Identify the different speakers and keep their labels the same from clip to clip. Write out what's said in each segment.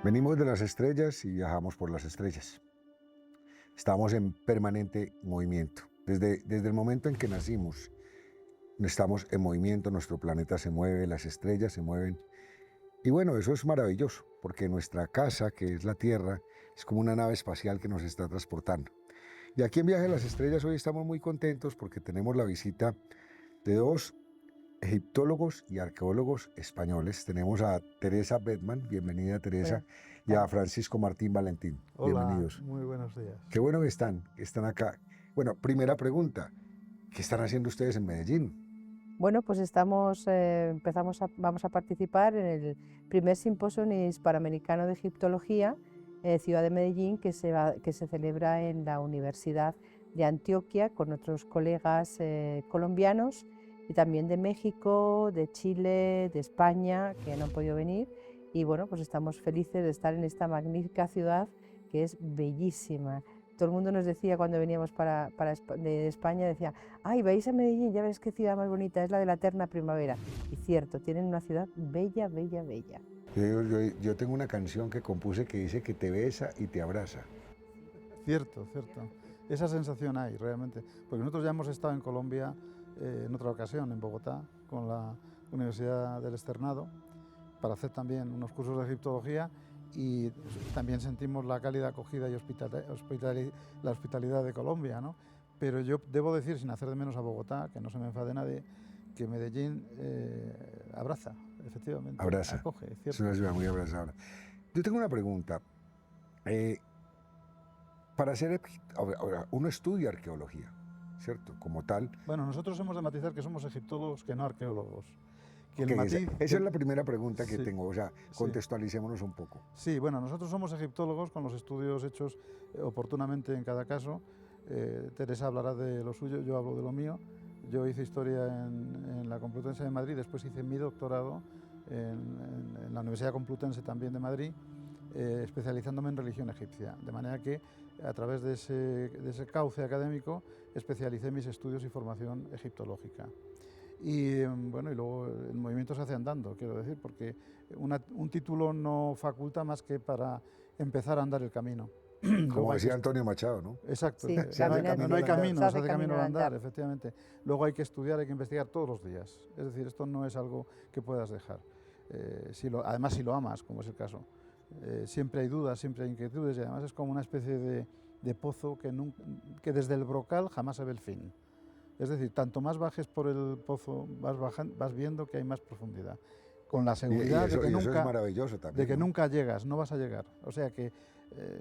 Speaker 1: Venimos de las estrellas y viajamos por las estrellas. Estamos en permanente movimiento. Desde el momento en que nacimos, estamos en movimiento, nuestro planeta se mueve, las estrellas se mueven. Y bueno, eso es maravilloso, porque nuestra casa, que es la Tierra, es como una nave espacial que nos está transportando. Y aquí en Viaje a las Estrellas hoy estamos muy contentos porque tenemos la visita de dos egiptólogos y arqueólogos españoles. Tenemos a Teresa Bedman, bienvenida Teresa,
Speaker 2: Buenas
Speaker 1: y a
Speaker 2: tardes.
Speaker 1: Francisco Martín Valentín,
Speaker 3: Hola,
Speaker 1: bienvenidos.
Speaker 3: muy buenos días.
Speaker 1: Qué bueno que están acá. Bueno, primera pregunta, ¿qué están haciendo ustedes en Medellín?
Speaker 2: Bueno, pues vamos a participar en el primer simposio hispanoamericano de egiptología, Ciudad de Medellín, que se celebra en la Universidad de Antioquia con otros colegas colombianos y también de México, de Chile, de España, que no han podido venir. Y bueno, pues estamos felices de estar en esta magnífica ciudad que es bellísima. Todo el mundo nos decía cuando veníamos de España, decía, ay, vais a Medellín, ya ves qué ciudad más bonita, es la de la eterna primavera. Y cierto, tienen una ciudad bella, bella, bella.
Speaker 1: Yo tengo una canción que compuse que dice que te besa y te abraza.
Speaker 3: Cierto, cierto. Esa sensación hay realmente, porque nosotros ya hemos estado en Colombia en otra ocasión, en Bogotá, con la Universidad del Externado, para hacer también unos cursos de egiptología y también sentimos la cálida acogida y la hospitalidad de Colombia, ¿no? Pero yo debo decir, sin hacer de menos a Bogotá, que no se me enfade nadie, que Medellín abraza, efectivamente,
Speaker 1: Abraza.
Speaker 3: acoge,
Speaker 1: Es
Speaker 3: cierto.
Speaker 1: una ciudad muy abrazadora. Yo tengo una pregunta. Para ser, ahora, uno estudia arqueología, ¿cierto? Como tal.
Speaker 3: Bueno, nosotros hemos de matizar que somos egiptólogos que no arqueólogos. Que el
Speaker 1: Okay,
Speaker 3: matiz,
Speaker 1: esa es la primera pregunta que
Speaker 3: sí,
Speaker 1: tengo, o sea, contextualicémonos un poco.
Speaker 3: Sí, bueno, nosotros somos egiptólogos con los estudios hechos oportunamente en cada caso. Teresa hablará de lo suyo, yo hablo de lo mío. Yo hice historia en la Complutense de Madrid, después hice mi doctorado en la Universidad Complutense también de Madrid, especializándome en religión egipcia. De manera que a través de ese cauce académico especialicé mis estudios y formación egiptológica. Y bueno, y luego el movimiento se hace andando, quiero decir, porque un título no faculta más que para empezar a andar el camino.
Speaker 1: Como decía Antonio Machado, ¿no?
Speaker 3: Exacto,
Speaker 2: Sí,
Speaker 3: no hay camino, se hace camino al andar, efectivamente. Luego hay que estudiar, hay que investigar todos los días. Es decir, esto no es algo que puedas dejar. Además, si lo amas, como es el caso. Siempre hay dudas, siempre hay inquietudes y además es como una especie de pozo que desde el brocal jamás se ve el fin. Es decir, tanto más bajes por el pozo, vas viendo que hay más profundidad. Con la seguridad
Speaker 1: eso es maravilloso también,
Speaker 3: de que
Speaker 1: ¿no?
Speaker 3: nunca llegas, no vas a llegar. O sea que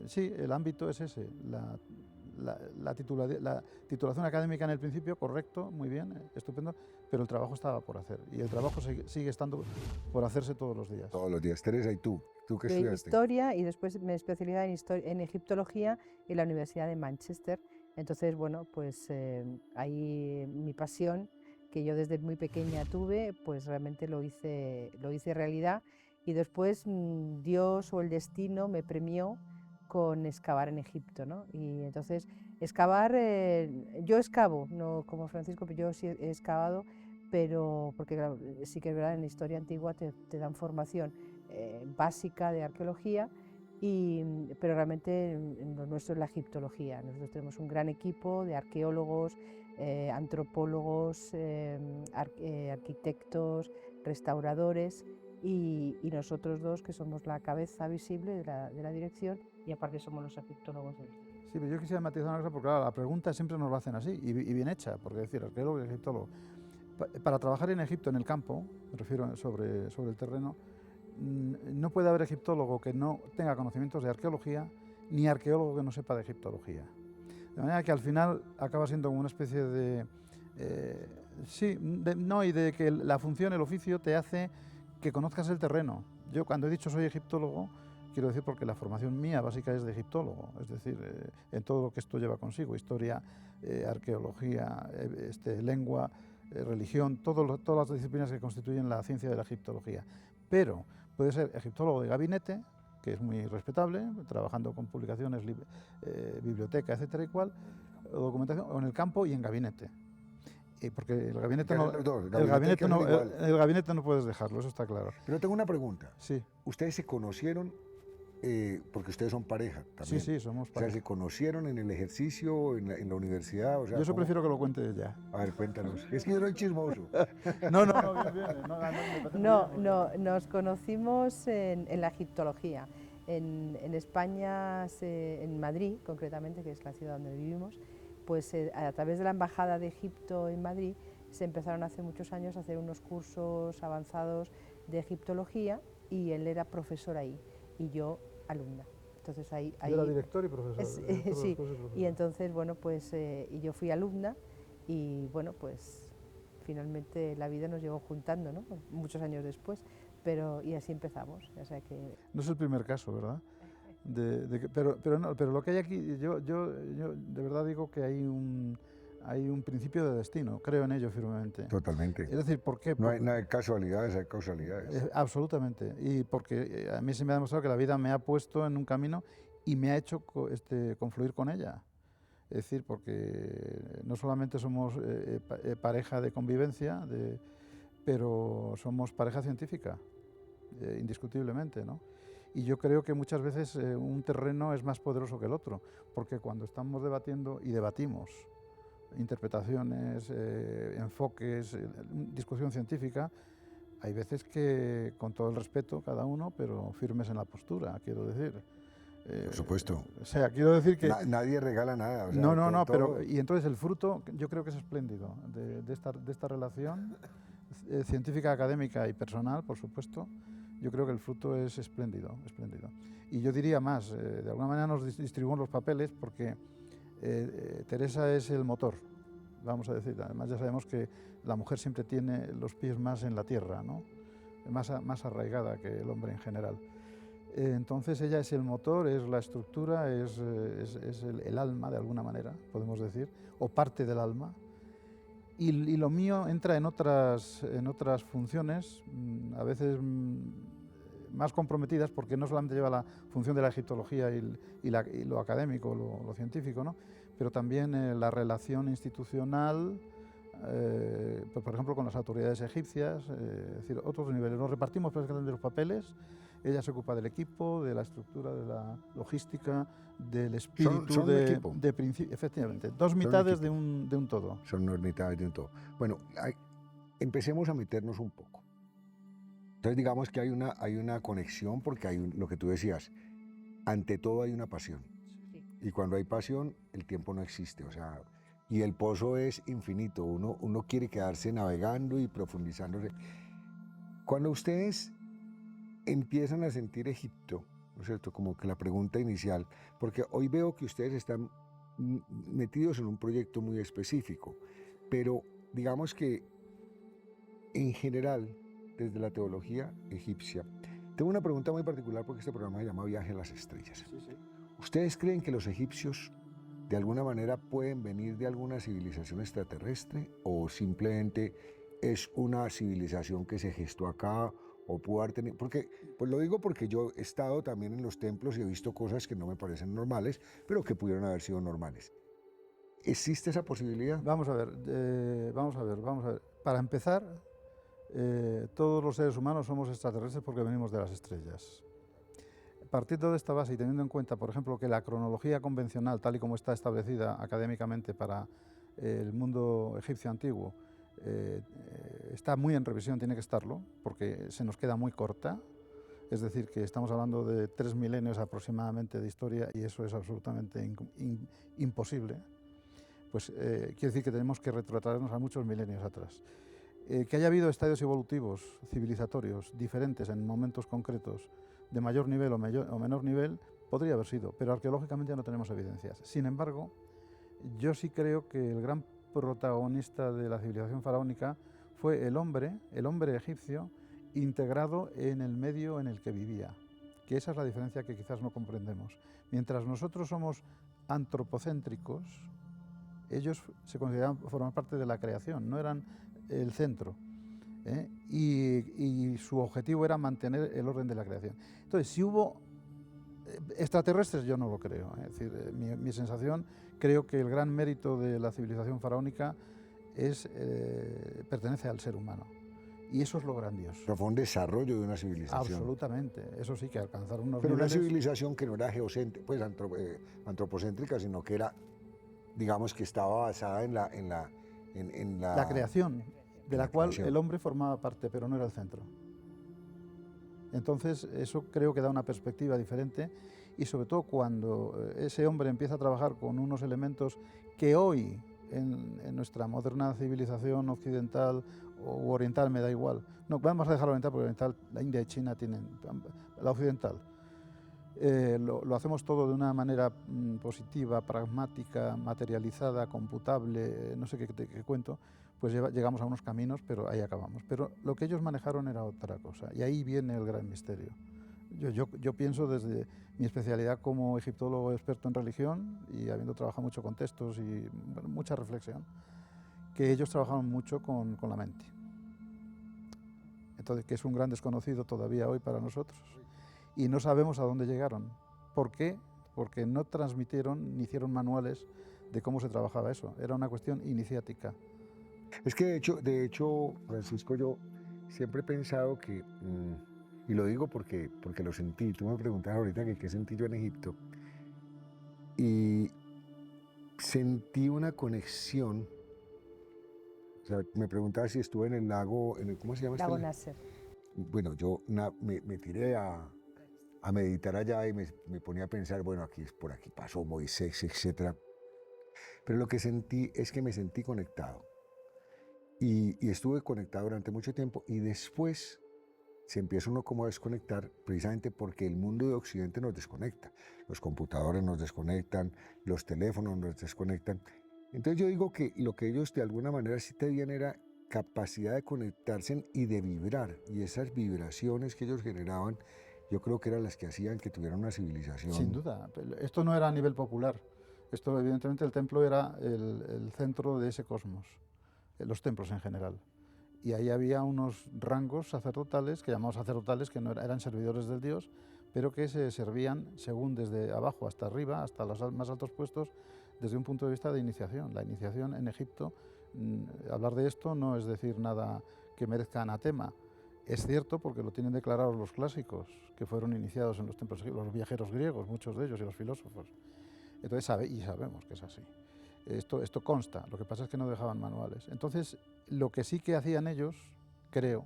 Speaker 3: sí, el ámbito es ese. La titulación académica en el principio, correcto, muy bien, estupendo, pero el trabajo estaba por hacer. Y el trabajo sigue estando por hacerse todos los días.
Speaker 1: Todos los días. Teresa, ¿y tú? ¿Tú qué estudiaste?
Speaker 2: Historia, y después me especializé en egiptología en la Universidad de Manchester. Entonces, bueno, pues ahí mi pasión, que yo desde muy pequeña tuve, pues realmente lo hice realidad. Y después Dios o el destino me premió con excavar en Egipto, ¿no? Y entonces excavar, yo excavo, no como Francisco, pero yo sí he excavado, pero porque claro, sí que es verdad, en la historia antigua te dan formación básica de arqueología, pero realmente lo nuestro es la egiptología. Nosotros tenemos un gran equipo de arqueólogos, antropólogos, arquitectos, restauradores y nosotros dos que somos la cabeza visible de la dirección y aparte somos los egiptólogos del sitio.
Speaker 3: Sí, pero yo quisiera matizar una cosa porque claro, la pregunta siempre nos la hacen así y bien hecha, porque decir arqueólogo y egiptólogo. Para trabajar en Egipto, en el campo, me refiero sobre el terreno, no puede haber egiptólogo que no tenga conocimientos de arqueología, ni arqueólogo que no sepa de egiptología. De manera que al final acaba siendo como una especie de... y de que la función, el oficio, te hace que conozcas el terreno. Yo cuando he dicho soy egiptólogo, quiero decir porque la formación mía básica es de egiptólogo, es decir, en todo lo que esto lleva consigo, historia, arqueología, lengua, religión, todas las disciplinas que constituyen la ciencia de la egiptología. Pero puede ser egiptólogo de gabinete, que es muy respetable, trabajando con publicaciones, biblioteca, etcétera y cual, o documentación, o en el campo y en gabinete. Porque el gabinete no puedes dejarlo, eso está claro.
Speaker 1: Pero tengo una pregunta.
Speaker 3: Sí.
Speaker 1: ¿Ustedes se conocieron porque ustedes son pareja
Speaker 3: Sí,
Speaker 1: también.
Speaker 3: sí, somos
Speaker 1: O sea,
Speaker 3: pareja.
Speaker 1: ¿se conocieron en el ejercicio, en la universidad? O sea,
Speaker 3: Yo eso
Speaker 1: ¿cómo?
Speaker 3: prefiero que lo cuente ella.
Speaker 1: A ver, cuéntanos. Es que yo soy chismoso.
Speaker 3: No, no, no, bien, bien. No, me parece muy
Speaker 2: No,
Speaker 3: bien, muy
Speaker 2: no,
Speaker 3: bien.
Speaker 2: nos conocimos en la egiptología. En España, en Madrid concretamente, que es la ciudad donde vivimos, pues a través de la Embajada de Egipto en Madrid se empezaron hace muchos años a hacer unos cursos avanzados de egiptología y él era profesor ahí y yo alumna. Entonces ahí,
Speaker 3: Yo era director y profesor.
Speaker 2: sí, y entonces bueno pues y yo fui alumna y bueno pues finalmente la vida nos llevó juntando, ¿no? Muchos años después, pero y así empezamos, o sea que...
Speaker 3: No es el primer caso, ¿verdad? Pero lo que hay aquí, yo de verdad digo que hay un principio de destino, creo en ello firmemente.
Speaker 1: Totalmente.
Speaker 3: Es decir, ¿por qué?
Speaker 1: No hay casualidades, hay causalidades.
Speaker 3: Absolutamente. Y porque a mí se me ha demostrado que la vida me ha puesto en un camino y me ha hecho confluir con ella. Es decir, porque no solamente somos pareja de convivencia, pero somos pareja científica, indiscutiblemente, ¿no? Y yo creo que muchas veces un terreno es más poderoso que el otro, porque cuando estamos debatiendo y debatimos interpretaciones, enfoques, discusión científica, hay veces que, con todo el respeto cada uno, pero firmes en la postura, quiero decir.
Speaker 1: Por supuesto.
Speaker 3: O sea, quiero decir que...
Speaker 1: Nadie regala nada. O sea,
Speaker 3: no,
Speaker 1: todo...
Speaker 3: pero... Y entonces el fruto, yo creo que es espléndido, de esta relación científica, académica y personal, por supuesto. Yo creo que el fruto es espléndido, espléndido. Y yo diría más, de alguna manera nos distribuimos los papeles porque Teresa es el motor, vamos a decir. Además ya sabemos que la mujer siempre tiene los pies más en la tierra, ¿no? Más arraigada que el hombre en general. Entonces ella es el motor, es la estructura, es el alma de alguna manera, podemos decir, o parte del alma. Y lo mío entra en otras funciones, a veces más comprometidas, porque no solamente lleva la función de la egiptología y lo académico, lo científico, ¿no? Pero también la relación institucional, pues, por ejemplo, con las autoridades egipcias, es decir, otros niveles. Nos repartimos prácticamente los papeles. Ella se ocupa del equipo, de la estructura, de la logística, del espíritu,
Speaker 1: son un equipo.
Speaker 3: Efectivamente, dos mitades de un todo.
Speaker 1: Son dos mitades de un todo. Bueno, empecemos a meternos un poco. Entonces digamos que hay una conexión porque hay lo que tú decías, ante todo hay una pasión.
Speaker 2: Sí.
Speaker 1: Y cuando hay pasión, el tiempo no existe, o sea, y el pozo es infinito, uno quiere quedarse navegando y profundizándose. Cuando ustedes empiezan a sentir Egipto, ¿no es cierto? Como que la pregunta inicial, porque hoy veo que ustedes están metidos en un proyecto muy específico, pero digamos que en general, desde la teología egipcia, tengo una pregunta muy particular porque este programa se llama Viaje a las Estrellas.
Speaker 3: Sí, sí.
Speaker 1: ¿Ustedes creen que los egipcios de alguna manera pueden venir de alguna civilización extraterrestre o simplemente es una civilización que se gestó acá o pudo haber tenido? Porque, pues lo digo porque yo he estado también en los templos y he visto cosas que no me parecen normales, pero que pudieron haber sido normales. ¿Existe esa posibilidad?
Speaker 3: Vamos a ver. Para empezar, todos los seres humanos somos extraterrestres porque venimos de las estrellas. Partiendo de esta base y teniendo en cuenta, por ejemplo, que la cronología convencional, tal y como está establecida académicamente para el mundo egipcio antiguo, está muy en revisión, tiene que estarlo, porque se nos queda muy corta. Es decir, que estamos hablando de 3 milenios aproximadamente de historia y eso es absolutamente imposible. Pues quiere decir que tenemos que retrotraernos a muchos milenios atrás. Que haya habido estadios evolutivos, civilizatorios, diferentes en momentos concretos, de mayor nivel o menor nivel, podría haber sido, pero arqueológicamente no tenemos evidencias. Sin embargo, yo sí creo que el gran protagonista de la civilización faraónica fue el hombre egipcio, integrado en el medio en el que vivía, que esa es la diferencia que quizás no comprendemos. Mientras nosotros somos antropocéntricos, ellos se consideraban formar parte de la creación, no eran el centro, y su objetivo era mantener el orden de la creación. Entonces, si hubo extraterrestres, yo no lo creo. Es decir, mi sensación, creo que el gran mérito de la civilización faraónica pertenece al ser humano. Y eso es lo grandioso.
Speaker 1: Pero fue un desarrollo de una civilización.
Speaker 3: Absolutamente. Eso sí, que alcanzaron unos
Speaker 1: Pero una
Speaker 3: niveles...
Speaker 1: civilización que no era geocéntrica, pues antropocéntrica, sino que era, digamos, que estaba basada en la
Speaker 3: La creación, de la cual
Speaker 1: creación.
Speaker 3: el hombre formaba parte, pero no era el centro. Entonces, eso creo que da una perspectiva diferente, y sobre todo cuando ese hombre empieza a trabajar con unos elementos que hoy, en nuestra moderna civilización occidental o oriental, me da igual. No, vamos a dejar oriental porque oriental, la India y China tienen, la occidental. Lo hacemos todo de una manera positiva, pragmática, materializada, computable, no sé qué cuento, pues llegamos a unos caminos, pero ahí acabamos. Pero lo que ellos manejaron era otra cosa, y ahí viene el gran misterio. Yo pienso desde mi especialidad como egiptólogo experto en religión, y habiendo trabajado mucho con textos y bueno, mucha reflexión, que ellos trabajaban mucho con la mente. Entonces, que es un gran desconocido todavía hoy para nosotros. Y no sabemos a dónde llegaron. ¿Por qué? Porque no transmitieron ni hicieron manuales de cómo se trabajaba eso. Era una cuestión iniciática.
Speaker 1: Es que de hecho, Francisco, yo siempre he pensado que, y lo digo porque lo sentí, tú me preguntas ahorita que qué sentí yo en Egipto, y sentí una conexión, o sea, me preguntaba si estuve en el lago, ¿cómo se llama
Speaker 2: Lago
Speaker 1: este?
Speaker 2: Nasser.
Speaker 1: Bueno, yo me tiré a meditar allá y me ponía a pensar, bueno, por aquí pasó Moisés, etc. Pero lo que sentí es que me sentí conectado. Y estuve conectado durante mucho tiempo, y después se empieza uno como a desconectar, precisamente porque el mundo de Occidente nos desconecta. Los computadores nos desconectan, los teléfonos nos desconectan. Entonces yo digo que lo que ellos de alguna manera sí tenían era capacidad de conectarse y de vibrar. Y esas vibraciones que ellos generaban, yo creo que eran las que hacían que tuvieran una civilización.
Speaker 3: Sin duda. Esto no era a nivel popular. Esto, evidentemente, el templo era el centro de ese cosmos. Los templos en general. Y ahí había unos rangos sacerdotales, que llamamos sacerdotales, que no eran servidores del dios, pero que se servían según desde abajo hasta arriba, hasta los más altos puestos, desde un punto de vista de iniciación. La iniciación en Egipto, hablar de esto no es decir nada que merezca anatema. Es cierto porque lo tienen declarados los clásicos, que fueron iniciados en los templos, los viajeros griegos, muchos de ellos, y los filósofos. Entonces sabemos que es así. Esto consta, lo que pasa es que no dejaban manuales. Entonces, lo que sí que hacían ellos, creo,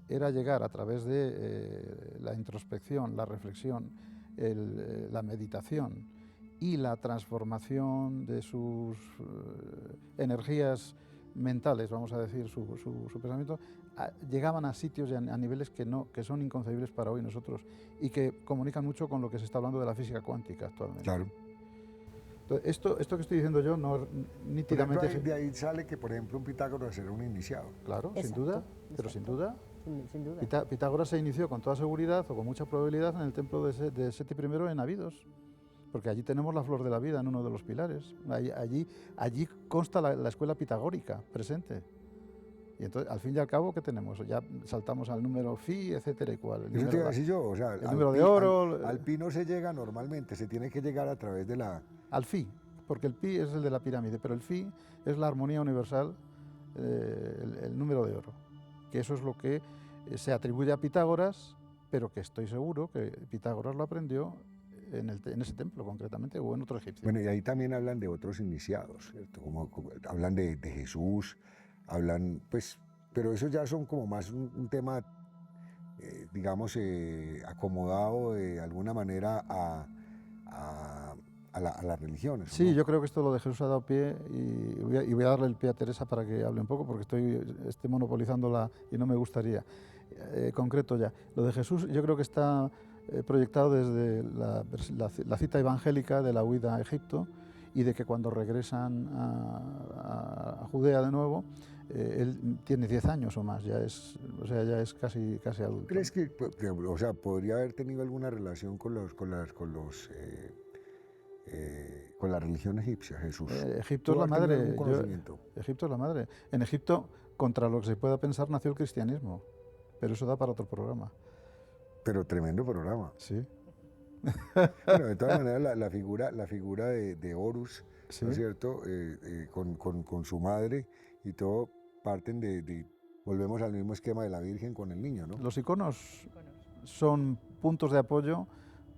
Speaker 3: era llegar a través de la introspección, la reflexión, la meditación y la transformación de sus energías mentales, vamos a decir, su pensamiento, llegaban a sitios y a niveles que son inconcebibles para hoy nosotros, y que comunican mucho con lo que se está hablando de la física cuántica actualmente.
Speaker 1: Claro.
Speaker 3: Entonces, esto que estoy diciendo yo no es nítidamente...
Speaker 1: Por ejemplo, de ahí sale que, por ejemplo, un Pitágoras era un iniciado.
Speaker 3: Claro, sin
Speaker 2: Exacto,
Speaker 3: duda, pero sin
Speaker 2: exacto.
Speaker 3: duda.
Speaker 2: Sin duda.
Speaker 3: Pitágoras se inició con toda seguridad o con mucha probabilidad en el templo de Seti I en Abidos, porque allí tenemos la flor de la vida en uno de los pilares. Allí consta la escuela pitagórica presente. Y entonces, al fin y al cabo, ¿qué tenemos? Ya saltamos al número phi, etcétera y cual.
Speaker 1: Eso te iba a decir yo, o sea,
Speaker 3: el número de oro...
Speaker 1: Al pi no se llega normalmente, se tiene que llegar a través de la...
Speaker 3: Al phi, porque el pi es el de la pirámide, pero el phi es la armonía universal, el número de oro, que eso es lo que se atribuye a Pitágoras, pero que estoy seguro que Pitágoras lo aprendió en ese templo concretamente, o en otro egipcio.
Speaker 1: Bueno, y ahí también hablan de otros iniciados, ¿cierto? Como hablan de Jesús, hablan, pues, pero eso ya son como más un tema, digamos, acomodado de alguna manera a las religiones.
Speaker 3: Sí,
Speaker 1: ¿no?
Speaker 3: yo creo que esto lo de Jesús ha dado pie, y voy a darle el pie a Teresa para que hable un poco, porque estoy monopolizándola y no me gustaría. Concreto ya. Lo de Jesús yo creo que está proyectado desde la cita evangélica de la huida a Egipto, y de que cuando regresan a Judea de nuevo, él tiene 10 años o más, ya es casi adulto.
Speaker 1: ¿Crees que, o sea, podría haber tenido alguna relación con la religión egipcia, Jesús?
Speaker 3: Egipto es la
Speaker 1: ¿Tuvo
Speaker 3: madre.
Speaker 1: algún conocimiento?
Speaker 3: Egipto es la madre. En Egipto, contra lo que se pueda pensar, nació el cristianismo, pero eso da para otro programa.
Speaker 1: Pero tremendo programa.
Speaker 3: Sí.
Speaker 1: Bueno, de todas maneras, la figura de Horus,
Speaker 3: Sí.
Speaker 1: ¿no es cierto? Con su madre y todo, parten de volvemos al mismo esquema de la Virgen con el niño, ¿no?
Speaker 3: Los iconos son puntos de apoyo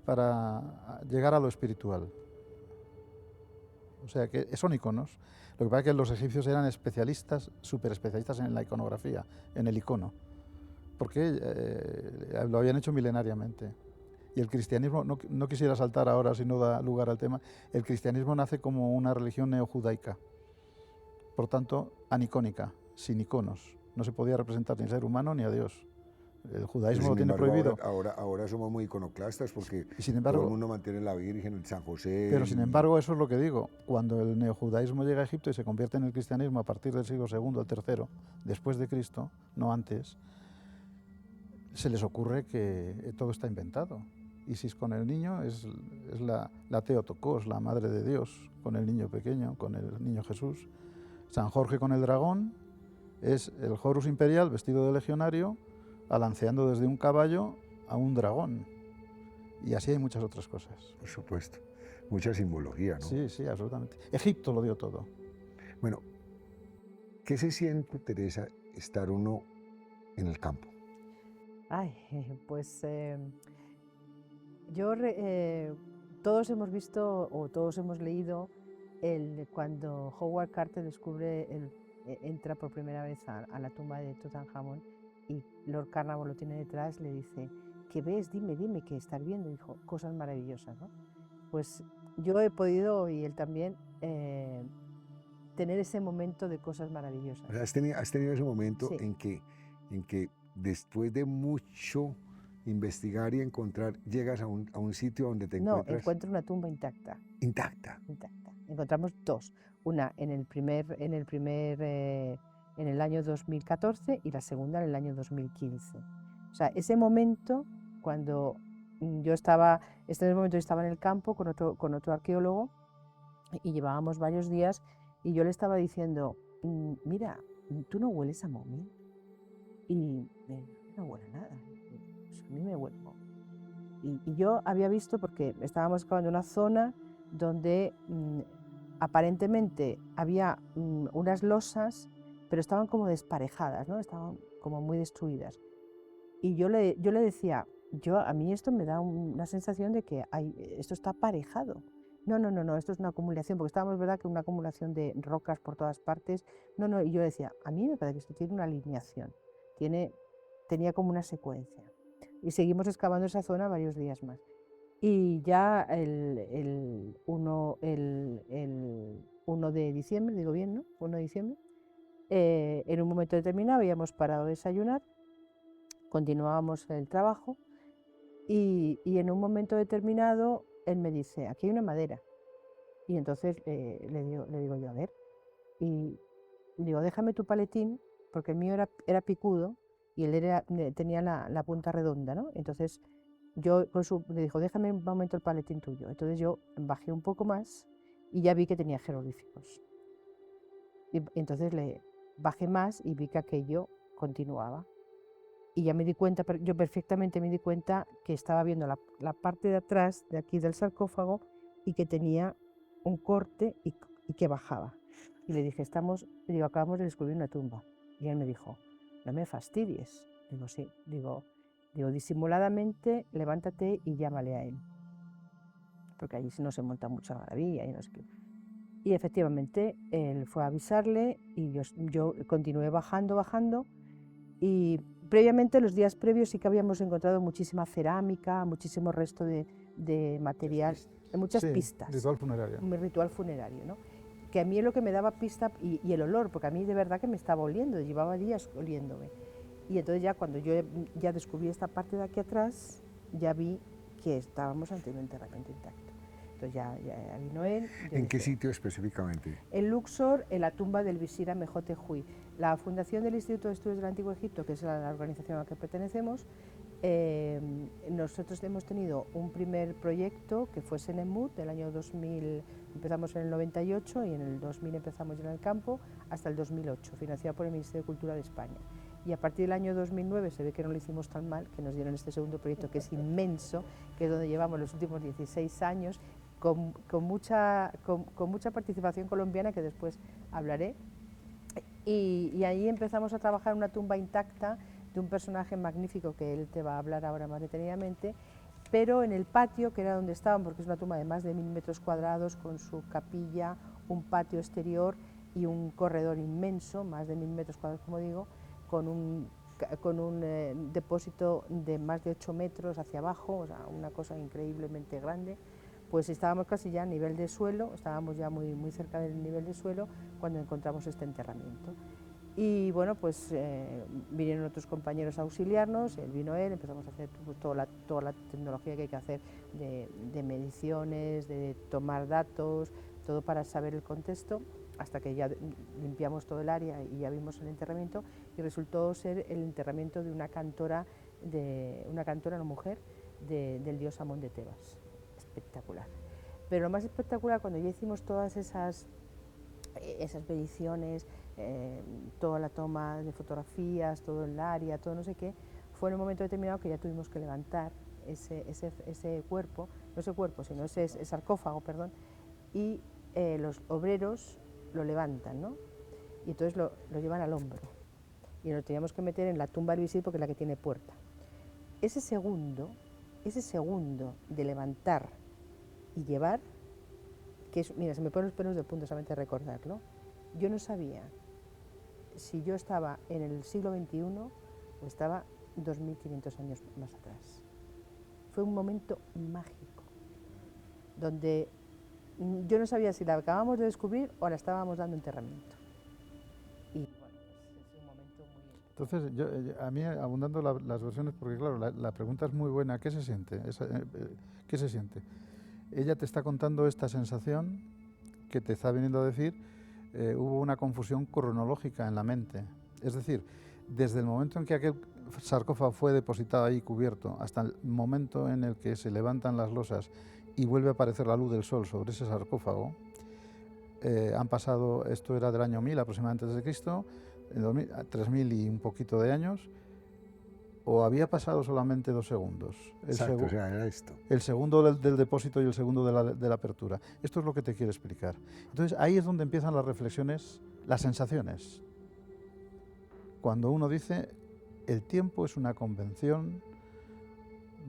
Speaker 3: para llegar a lo espiritual. O sea, que son iconos. Lo que pasa es que los egipcios eran especialistas, súper especialistas en la iconografía, en el icono, porque lo habían hecho milenariamente. Y el cristianismo, no quisiera saltar ahora si no da lugar al tema, el cristianismo nace como una religión neojudaica, por tanto, anicónica, sin iconos. No se podía representar ni al ser humano ni a Dios. El judaísmo lo tiene prohibido.
Speaker 1: Ahora somos muy iconoclastas porque
Speaker 3: Y sin embargo,
Speaker 1: todo el mundo mantiene la Virgen, el San José.
Speaker 3: pero sin embargo, eso es lo que digo. Cuando el neojudaísmo llega a Egipto y se convierte en el cristianismo a partir del siglo II al III, después de Cristo, no antes, se les ocurre que todo está inventado. Isis con el niño es la Theotokos, la madre de Dios, con el niño pequeño, con el niño Jesús. San Jorge con el dragón es el Horus imperial vestido de legionario, alanceando desde un caballo a un dragón. Y así hay muchas otras cosas.
Speaker 1: Por supuesto, mucha simbología, ¿no?
Speaker 3: Sí, sí, absolutamente. Egipto lo dio todo.
Speaker 1: Bueno, ¿qué se siente, Teresa, estar uno en el campo?
Speaker 2: Ay, pues todos hemos visto o todos hemos leído cuando Howard Carter entra por primera vez a la tumba de Tutankamón y Lord Carnarvon lo tiene detrás, le dice, ¿qué ves? Dime, ¿qué estás viendo? Dijo, cosas maravillosas, ¿no? Pues yo he podido, y él también, tener ese momento de cosas maravillosas.
Speaker 1: O sea, has tenido ese momento
Speaker 2: Sí.
Speaker 1: en que después de mucho investigar y encontrar, llegas a un sitio donde te
Speaker 2: No,
Speaker 1: encuentras
Speaker 2: encuentro una tumba intacta.
Speaker 1: intacta.
Speaker 2: Encontramos dos, una en el año 2014 y la segunda en el año 2015. O sea, ese momento cuando en ese momento yo estaba en el campo con otro arqueólogo y llevábamos varios días y yo le estaba diciendo, mira, ¿tú no hueles a momia? Y no huele a nada, pues a mí me huele. Y yo había visto, porque estábamos excavando una zona donde aparentemente había unas losas, pero estaban como desparejadas, ¿no? Estaban como muy destruidas. Y yo le decía, a mí esto me da una sensación de que esto está aparejado. No, esto es una acumulación, porque estábamos, ¿verdad?, que una acumulación de rocas por todas partes. No, y yo decía, a mí me parece que esto tiene una alineación, tenía como una secuencia. Y seguimos excavando esa zona varios días más. Y ya el 1 de diciembre, digo bien, ¿no? 1 de diciembre, en un momento determinado habíamos parado a desayunar, continuábamos el trabajo y en un momento determinado él me dice, aquí hay una madera. Y entonces le digo yo, a ver, y digo, déjame tu paletín, porque el mío era picudo y él tenía la punta redonda, ¿no? Entonces yo le dijo, déjame un momento el paletín tuyo. Entonces yo bajé un poco más y ya vi que tenía jeroglíficos. Y entonces le bajé más y vi que aquello continuaba. Y ya me di cuenta, yo perfectamente me di cuenta que estaba viendo la parte de atrás, de aquí del sarcófago, y que tenía un corte y que bajaba. Y le dije, acabamos de descubrir una tumba. Y él me dijo, no me fastidies. Digo, sí. Digo, disimuladamente, levántate y llámale a él. Porque allí no se monta mucha maravilla y no sé qué. Y efectivamente, él fue a avisarle y yo continué bajando. Y previamente, los días previos, sí que habíamos encontrado muchísima cerámica, muchísimo resto de material, muchas pistas.
Speaker 3: Ritual funerario.
Speaker 2: Un ritual funerario, ¿no? Que a mí es lo que me daba pista y el olor, porque a mí de verdad que me estaba oliendo, llevaba días oliéndome. Y entonces ya cuando yo ya descubrí esta parte de aquí atrás, ya vi que estábamos ante un enterramiento intacto. Entonces ya vino él.
Speaker 1: ¿En qué sitio específicamente?
Speaker 2: En Luxor, en la tumba del visir Amenhotep. La fundación del Instituto de Estudios del Antiguo Egipto, que es la organización a la que pertenecemos, nosotros hemos tenido un primer proyecto que fue Senemut, del año 2000, empezamos en el 98 y en el 2000 empezamos ya en el campo, hasta el 2008, financiado por el Ministerio de Cultura de España. Y a partir del año 2009 se ve que no lo hicimos tan mal, que nos dieron este segundo proyecto, que es inmenso, que es donde llevamos los últimos 16 años, con mucha participación colombiana, que después hablaré. y ahí empezamos a trabajar una tumba intacta de un personaje magnífico que él te va a hablar ahora más detenidamente, pero en el patio, que era donde estaban, porque es una tumba de más de 1000 metros cuadrados, con su capilla, un patio exterior y un corredor inmenso, más de 1000 metros cuadrados, como digo, con un depósito de más de 8 metros hacia abajo, o sea, una cosa increíblemente grande. Pues estábamos casi ya a nivel de suelo, estábamos ya muy cerca del nivel de suelo cuando encontramos este enterramiento. Y bueno, pues vinieron otros compañeros a auxiliarnos, vino él, empezamos a hacer pues, toda la tecnología que hay que hacer de mediciones, de tomar datos, todo para saber el contexto, hasta que ya limpiamos todo el área y ya vimos el enterramiento, y resultó ser el enterramiento de una cantora, una mujer, del dios Amón de Tebas. Espectacular. Pero lo más espectacular, cuando ya hicimos todas esas mediciones, toda la toma de fotografías, todo el área, todo no sé qué, fue en un momento determinado que ya tuvimos que levantar ese cuerpo, no ese cuerpo, sino ese sarcófago, perdón, y los obreros lo levantan, ¿no? Y entonces lo llevan al hombro y lo teníamos que meter en la tumba del visir porque es la que tiene puerta. Ese segundo de levantar y llevar, que es, mira, se me ponen los pelos de punta solamente de recordarlo. Yo no sabía si yo estaba en el siglo XXI o estaba 2500 años más atrás. Fue un momento mágico, donde yo no sabía si la acabamos de descubrir o la estábamos dando enterramiento. Y bueno, pues es un momento muy...
Speaker 3: Entonces, a mí, abundando las versiones, porque claro, la pregunta es muy buena, ¿qué se siente? ¿Qué se siente? Ella te está contando esta sensación que te está viniendo a decir, hubo una confusión cronológica en la mente. Es decir, desde el momento en que aquel sarcófago fue depositado ahí cubierto hasta el momento en el que se levantan las losas y vuelve a aparecer la luz del sol sobre ese sarcófago, han pasado, esto era del año 1000 aproximadamente desde Cristo, 3000 y un poquito de años, o había pasado solamente 2 segundos.
Speaker 1: Exacto, o sea, era esto.
Speaker 3: El segundo del depósito y el segundo de la apertura. Esto es lo que te quiero explicar. Entonces ahí es donde empiezan las reflexiones, las sensaciones. Cuando uno dice, el tiempo es una convención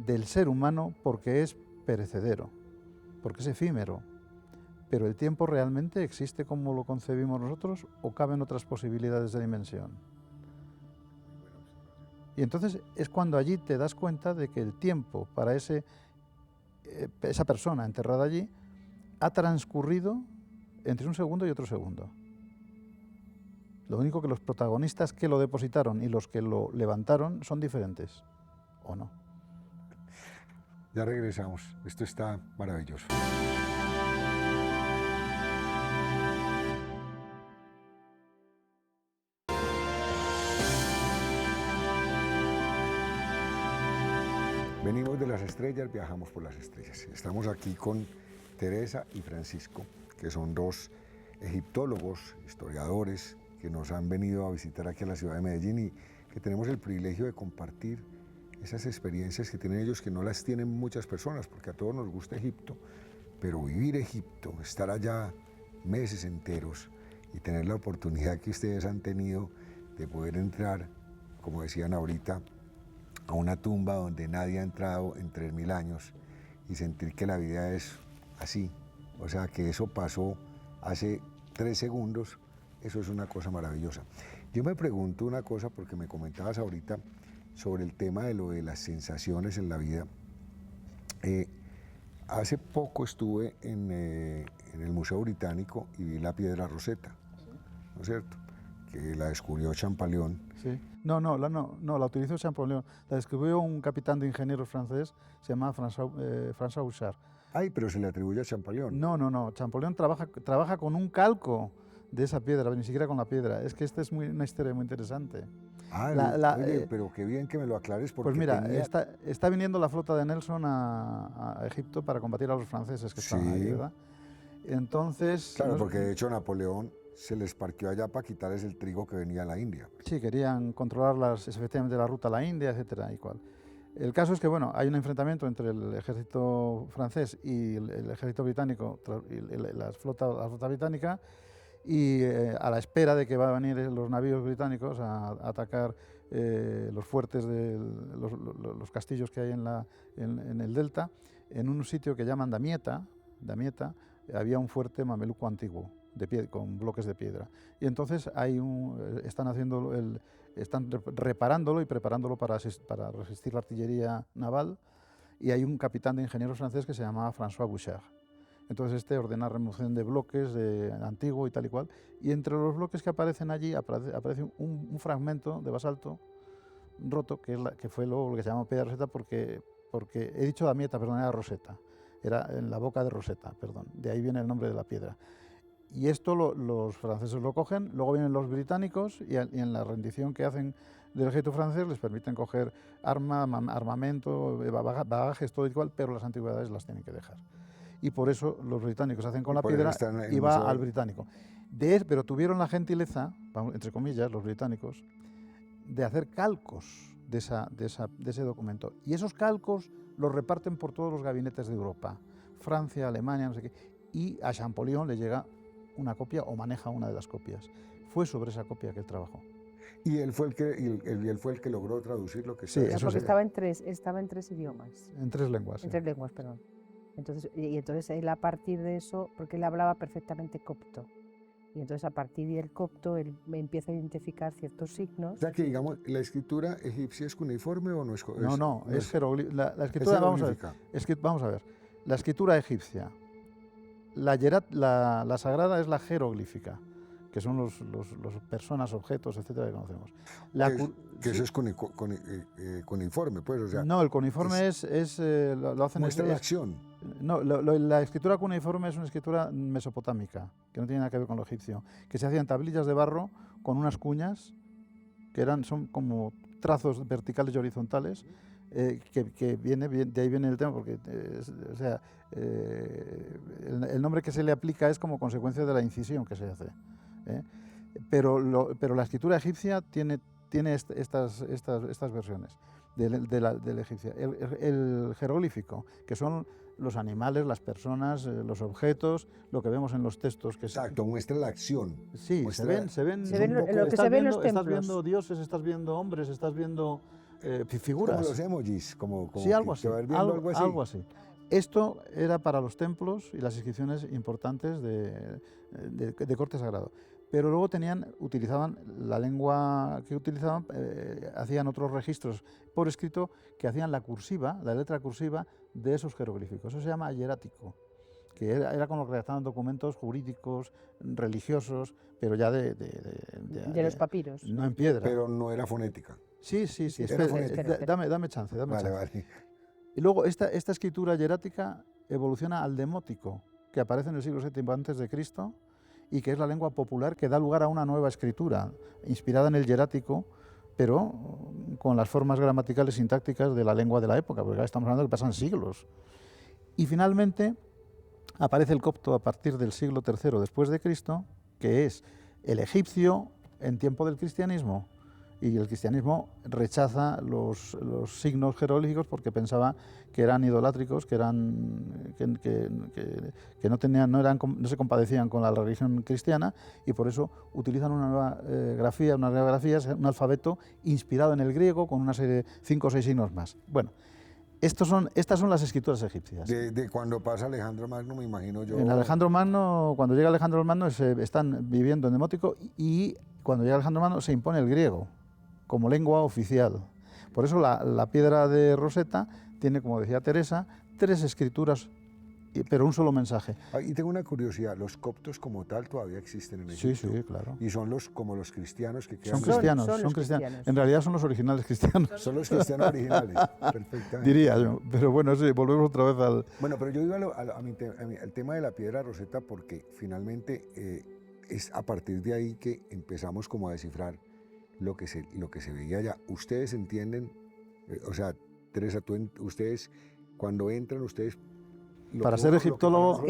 Speaker 3: del ser humano porque es perecedero, porque es efímero, pero el tiempo realmente existe como lo concebimos nosotros o caben otras posibilidades de dimensión. Y entonces es cuando allí te das cuenta de que el tiempo para esa persona enterrada allí ha transcurrido entre un segundo y otro segundo. Lo único que los protagonistas que lo depositaron y los que lo levantaron son diferentes, ¿o no?
Speaker 1: Ya regresamos. Esto está maravilloso. Venimos de las estrellas, viajamos por las estrellas. Estamos aquí con Teresa y Francisco, que son 2 egiptólogos, historiadores, que nos han venido a visitar aquí a la ciudad de Medellín y que tenemos el privilegio de compartir esas experiencias que tienen ellos, que no las tienen muchas personas, porque a todos nos gusta Egipto, pero vivir Egipto, estar allá meses enteros y tener la oportunidad que ustedes han tenido de poder entrar, como decían ahorita, a una tumba donde nadie ha entrado en 3000 años y sentir que la vida es así, o sea, que eso pasó hace 3 segundos, eso es una cosa maravillosa. Yo me pregunto una cosa, porque me comentabas ahorita sobre el tema de lo de las sensaciones en la vida. Hace poco estuve en el Museo Británico y vi la piedra Rosetta, ¿no es cierto?, que la descubrió Champollion.
Speaker 3: Sí. No, la utilizó Champollion. La descubrió un capitán de ingenieros francés, se llama François Houchard.
Speaker 1: Ay, pero se le atribuye a Champollion.
Speaker 3: No. Champollion trabaja con un calco de esa piedra, ni siquiera con la piedra. Es que esta es una historia muy interesante.
Speaker 1: Oye, pero qué bien que me lo aclares, porque
Speaker 3: pues mira, está viniendo la flota de Nelson a Egipto para combatir a los franceses que estaban ahí, ¿verdad? Entonces...
Speaker 1: Claro, porque de hecho Napoleón se les parqueó allá para quitarles el trigo que venía a la India.
Speaker 3: Sí, querían controlar efectivamente la ruta a la India, etcétera, y cual. El caso es que, bueno, hay un enfrentamiento entre el ejército francés y el ejército británico, y la flota británica, y a la espera de que van a venir los navíos británicos a atacar los fuertes, los castillos que hay en el delta, en un sitio que llaman Damieta, había un fuerte mameluco antiguo, con bloques de piedra. Y entonces están reparándolo y preparándolo para resistir la artillería naval, y hay un capitán de ingenieros francés que se llamaba François Bouchard. Entonces ordena remoción de bloques de antiguo y tal y cual, y entre los bloques que aparecen allí aparece un fragmento de basalto roto, que fue luego lo que se llama piedra Roseta, porque he dicho Damieta, perdón, era Roseta, era en la boca de Roseta, perdón, de ahí viene el nombre de la piedra. Y esto los franceses lo cogen, luego vienen los británicos y en la rendición que hacen del ejército francés les permiten coger armamento, bagajes, todo igual, pero las antigüedades las tienen que dejar. Y por eso los británicos hacen con la piedra y va al británico. Pero tuvieron la gentileza, entre comillas, los británicos, de hacer calcos de ese documento. Y esos calcos los reparten por todos los gabinetes de Europa, Francia, Alemania, no sé qué. Y a Champollion le llega una copia o maneja una de las copias. Fue sobre esa copia que él trabajó.
Speaker 1: Y él fue el que logró traducir lo que
Speaker 3: sí,
Speaker 1: está.
Speaker 3: eso
Speaker 2: porque estaba en tres idiomas.
Speaker 3: En 3 lenguas.
Speaker 2: En 3 lenguas, perdón. Entonces él, a partir de eso, porque él hablaba perfectamente copto, y entonces a partir del copto él empieza a identificar ciertos signos.
Speaker 1: O sea que, digamos, ¿la escritura egipcia es cuneiforme o no es?
Speaker 3: No, es jeroglífica. La escritura, vamos a ver. La escritura egipcia, la sagrada es la jeroglífica, que son los personas, objetos, etcétera, que conocemos.
Speaker 1: Eso es cuneiforme, pues, o sea...
Speaker 3: No, el cuneiforme lo hacen...
Speaker 1: Muestra la acción.
Speaker 3: No, la escritura cuneiforme es una escritura mesopotámica, que no tiene nada que ver con lo egipcio, que se hacían tablillas de barro con unas cuñas, son como trazos verticales y horizontales, que de ahí viene el tema, porque el nombre que se le aplica es como consecuencia de la incisión que se hace. Pero la escritura egipcia tiene estas versiones del egipcio. El jeroglífico, que son los animales, las personas, los objetos, lo que vemos en los textos.
Speaker 1: Exacto, muestra la acción.
Speaker 3: Sí,
Speaker 1: muestra,
Speaker 3: se ven
Speaker 2: lo que se ve en los templos.
Speaker 3: Estás viendo dioses, estás viendo hombres, estás viendo figuras.
Speaker 1: Como los emojis,
Speaker 3: sí, algo así. Esto era para los templos y las inscripciones importantes de corte sagrado. Pero luego utilizaban la lengua que utilizaban, hacían otros registros por escrito que hacían la letra cursiva de esos jeroglíficos. Eso se llama hierático, que era con lo que redactaban documentos jurídicos, religiosos, pero ya de
Speaker 2: los papiros.
Speaker 3: No en piedra.
Speaker 1: Pero no era fonética.
Speaker 3: Sí. Dame chance.
Speaker 1: Vale.
Speaker 3: Y luego esta escritura hierática evoluciona al demótico, que aparece en el siglo VII antes de Cristo, y que es la lengua popular que da lugar a una nueva escritura, inspirada en el hierático, pero con las formas gramaticales sintácticas de la lengua de la época, porque estamos hablando de que pasan siglos. Y finalmente aparece el copto a partir del siglo III después de Cristo, que es el egipcio en tiempo del cristianismo, y el cristianismo rechaza los signos jeroglíficos porque pensaba que eran idolátricos, que no se compadecían con la religión cristiana, y por eso utilizan unas nuevas grafías, un alfabeto inspirado en el griego con una serie de 5 o 6 signos más. Bueno, estas son las escrituras egipcias.
Speaker 1: De cuando pasa Alejandro Magno, me imagino yo.
Speaker 3: Cuando llega Alejandro Magno, están viviendo en demótico, y cuando llega Alejandro Magno se impone el griego como lengua oficial. Por eso la piedra de Roseta tiene, como decía Teresa, 3 escrituras, pero un solo mensaje.
Speaker 1: Y tengo una curiosidad, ¿los coptos como tal todavía existen en Egipto?
Speaker 3: Sí, claro.
Speaker 1: ¿Y son como los cristianos que quedan?
Speaker 3: Son cristianos. En realidad son los originales cristianos.
Speaker 1: Son los cristianos originales, perfectamente.
Speaker 3: Diría yo, pero bueno, sí, volvemos otra vez al...
Speaker 1: Bueno, pero yo iba al tema de la piedra Roseta porque finalmente es a partir de ahí que empezamos como a descifrar lo que se veía allá. Ustedes entienden, o sea, Teresa, ustedes cuando entran,
Speaker 3: para ser egiptólogo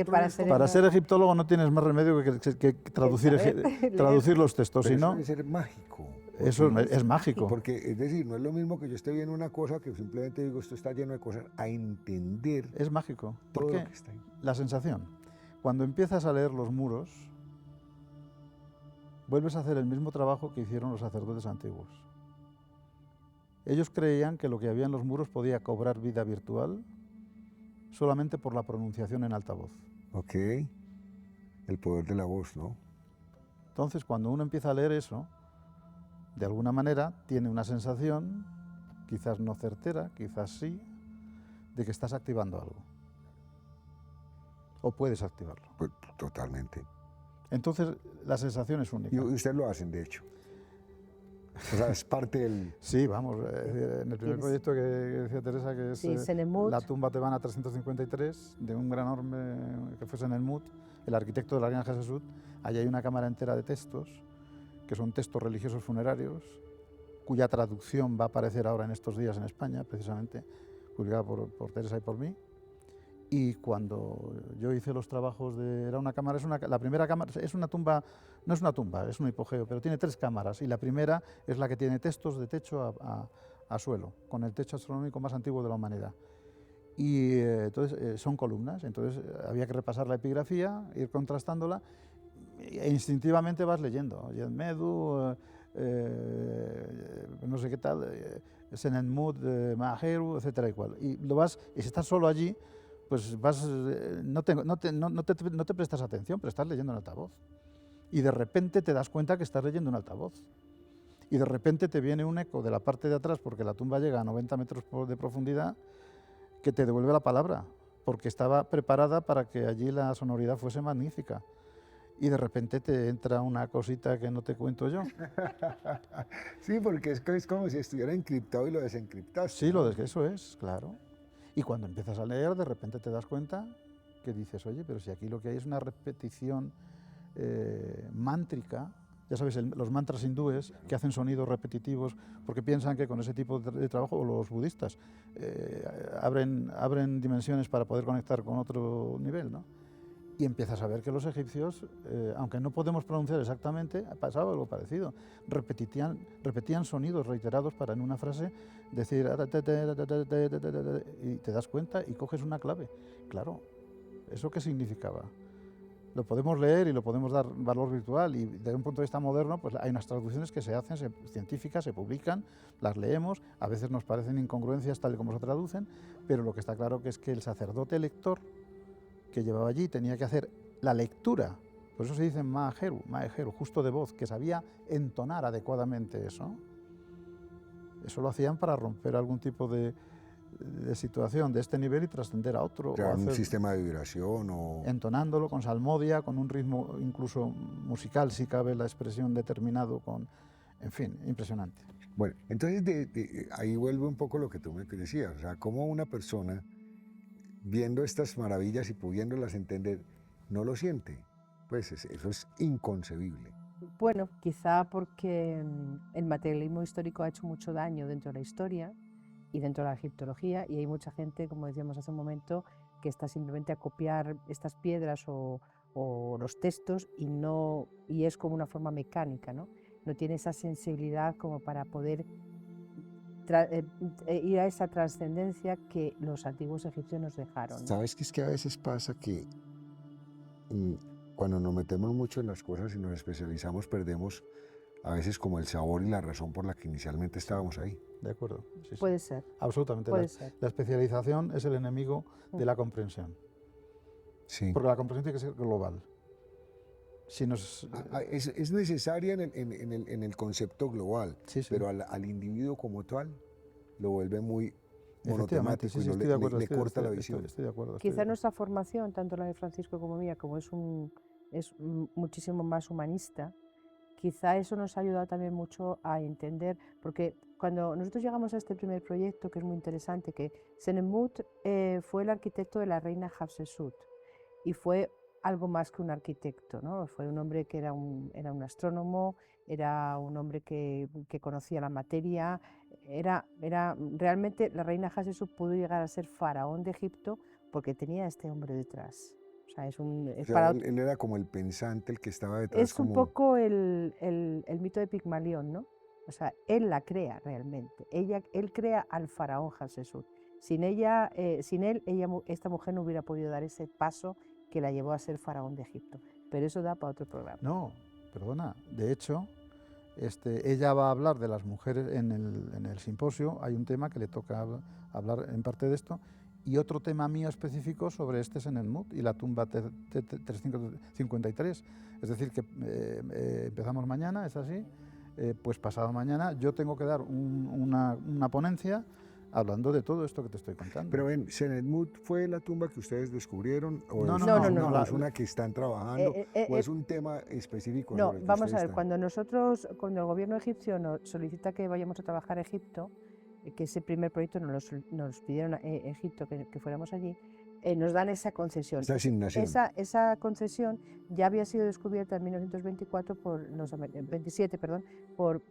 Speaker 3: no tienes más remedio que traducir los textos,
Speaker 1: pero
Speaker 3: si no...
Speaker 1: Eso debe ser mágico.
Speaker 3: Eso es mágico.
Speaker 1: Porque, es decir, no es lo mismo que yo esté viendo una cosa que simplemente digo, esto está lleno de cosas, a entender.
Speaker 3: Es mágico.
Speaker 1: Todo
Speaker 3: ¿Por qué?
Speaker 1: lo que está ahí.
Speaker 3: La sensación. Cuando empiezas a leer los muros, vuelves a hacer el mismo trabajo que hicieron los sacerdotes antiguos. Ellos creían que lo que había en los muros podía cobrar vida virtual solamente por la pronunciación en alta voz.
Speaker 1: Ok. El poder de la voz, ¿no?
Speaker 3: Entonces, cuando uno empieza a leer eso, de alguna manera tiene una sensación, quizás no certera, quizás sí, de que estás activando algo. O puedes activarlo.
Speaker 1: Pues, totalmente.
Speaker 3: Entonces, la sensación es
Speaker 1: Y
Speaker 3: única.
Speaker 1: ustedes lo hacen, de hecho. O sea, es parte del...
Speaker 3: Sí, vamos, en el primer
Speaker 2: Tienes-
Speaker 3: proyecto que decía Teresa, que es
Speaker 2: Sí, Senemut.
Speaker 3: la tumba tebana 353, de un gran hombre que fue Senemut, el arquitecto de la reina Hatshepsut. Allí hay una cámara entera de textos, que son textos religiosos funerarios, cuya traducción va a aparecer ahora en estos días en España, precisamente, publicada por Teresa y por mí. Y cuando yo hice los trabajos de... Era una cámara, la primera cámara es una tumba, no es una tumba, es un hipogeo, pero tiene 3 cámaras, y la primera es la que tiene textos de techo a suelo, con el techo astronómico más antiguo de la humanidad. Y entonces son columnas, entonces había que repasar la epigrafía, ir contrastándola, e instintivamente vas leyendo, Yedmedu, no sé qué tal, Senenmut, Maheru, etcétera y cual. Y si estás solo allí, pues no te prestas atención, pero estás leyendo en altavoz. Y de repente te das cuenta que estás leyendo en altavoz. Y de repente te viene un eco de la parte de atrás, porque la tumba llega a 90 metros de profundidad, que te devuelve la palabra, porque estaba preparada para que allí la sonoridad fuese magnífica. Y de repente te entra una cosita que no te cuento yo.
Speaker 1: Sí, porque es como si estuviera encriptado y lo desencriptaste.
Speaker 3: Sí,
Speaker 1: ¿no?
Speaker 3: eso es, claro. Y cuando empiezas a leer, de repente te das cuenta que dices, oye, pero si aquí lo que hay es una repetición mántrica, ya sabes, los mantras hindúes que hacen sonidos repetitivos, porque piensan que con ese tipo de trabajo, o los budistas, abren dimensiones para poder conectar con otro nivel, ¿no? Y empiezas a ver que los egipcios, aunque no podemos pronunciar exactamente, pasaba algo parecido. Repetían sonidos reiterados para en una frase decir y te das cuenta y coges una clave. Claro, ¿eso qué significaba? Lo podemos leer y lo podemos dar valor virtual, y desde un punto de vista moderno pues hay unas traducciones que se hacen científicas, se publican, las leemos, a veces nos parecen incongruencias tal y como se traducen, pero lo que está claro que es que el sacerdote lector que llevaba allí tenía que hacer la lectura, por eso se dice Maheru, justo de voz, que sabía entonar adecuadamente eso. Eso lo hacían para romper algún tipo de situación de este nivel y trascender a otro.
Speaker 1: O sea,
Speaker 3: o
Speaker 1: un
Speaker 3: hacer,
Speaker 1: sistema de vibración o...
Speaker 3: entonándolo con salmodia, con un ritmo incluso musical, si cabe la expresión determinado, en fin, impresionante.
Speaker 1: Bueno, entonces ahí vuelve un poco lo que tú me decías, o sea, cómo una persona, viendo estas maravillas y pudiéndolas entender, no lo siente. Pues eso es inconcebible.
Speaker 2: Bueno, quizá porque el materialismo histórico ha hecho mucho daño dentro de la historia y dentro de la egiptología, y hay mucha gente, como decíamos hace un momento, que está simplemente a copiar estas piedras o los textos y es como una forma mecánica, ¿no? No tiene esa sensibilidad como para poder ir a esa trascendencia que los antiguos egipcios nos dejaron, ¿no?
Speaker 1: ¿Sabes qué es que a veces pasa que cuando nos metemos mucho en las cosas y nos especializamos, perdemos a veces como el sabor y la razón por la que inicialmente estábamos ahí?
Speaker 3: De acuerdo. Sí,
Speaker 2: Puede ser.
Speaker 3: Absolutamente.
Speaker 2: Puede ser.
Speaker 3: La especialización es el enemigo de la comprensión.
Speaker 1: Sí.
Speaker 3: Porque la comprensión tiene que ser global. Si
Speaker 1: es necesaria en el concepto global,
Speaker 3: sí, sí.
Speaker 1: pero al individuo como tal lo vuelve muy monotemático
Speaker 3: sí,
Speaker 1: y
Speaker 3: estoy de acuerdo,
Speaker 1: le corta la visión.
Speaker 3: Estoy de acuerdo.
Speaker 2: Quizá nuestra formación, tanto la de Francisco como mía, como es muchísimo más humanista, quizá eso nos ha ayudado también mucho a entender, porque cuando nosotros llegamos a este primer proyecto, que es muy interesante, que Senemut fue el arquitecto de la reina Hatshepsut y fue algo más que un arquitecto, ¿no? Fue un hombre que era un astrónomo, era un hombre que conocía la materia, realmente la reina Hatshepsut pudo llegar a ser faraón de Egipto porque tenía a este hombre detrás. O sea,
Speaker 1: él era como el pensante, el que estaba detrás.
Speaker 2: Es un poco el mito de Pigmalión, ¿no? O sea, él la crea realmente. Él crea al faraón Hatshepsut. Sin él, esta mujer no hubiera podido dar ese paso que la llevó a ser faraón de Egipto. Pero eso da para otro programa.
Speaker 3: No, perdona, de hecho, ella va a hablar de las mujeres en el simposio, hay un tema que le toca hablar en parte de esto, y otro tema mío específico sobre este Senenmut y la tumba 353. Es decir, que empezamos mañana, ¿es así? Pues pasado mañana yo tengo que dar una ponencia hablando de todo esto que te estoy contando.
Speaker 1: Pero ven, ¿Senenmut fue la tumba que ustedes descubrieron? ¿O
Speaker 3: No,
Speaker 1: es,
Speaker 3: no,
Speaker 2: no,
Speaker 1: es una que están trabajando? ¿O es un tema específico
Speaker 2: No,
Speaker 1: sobre el que
Speaker 2: vamos a
Speaker 1: ustedes
Speaker 2: ver, cuando el gobierno egipcio nos solicita que vayamos a trabajar a Egipto, que ese primer proyecto nos pidieron a Egipto que fuéramos allí, nos dan esa concesión.
Speaker 1: Esa asignación.
Speaker 2: Esa concesión ya había sido descubierta en 1924 27, perdón, por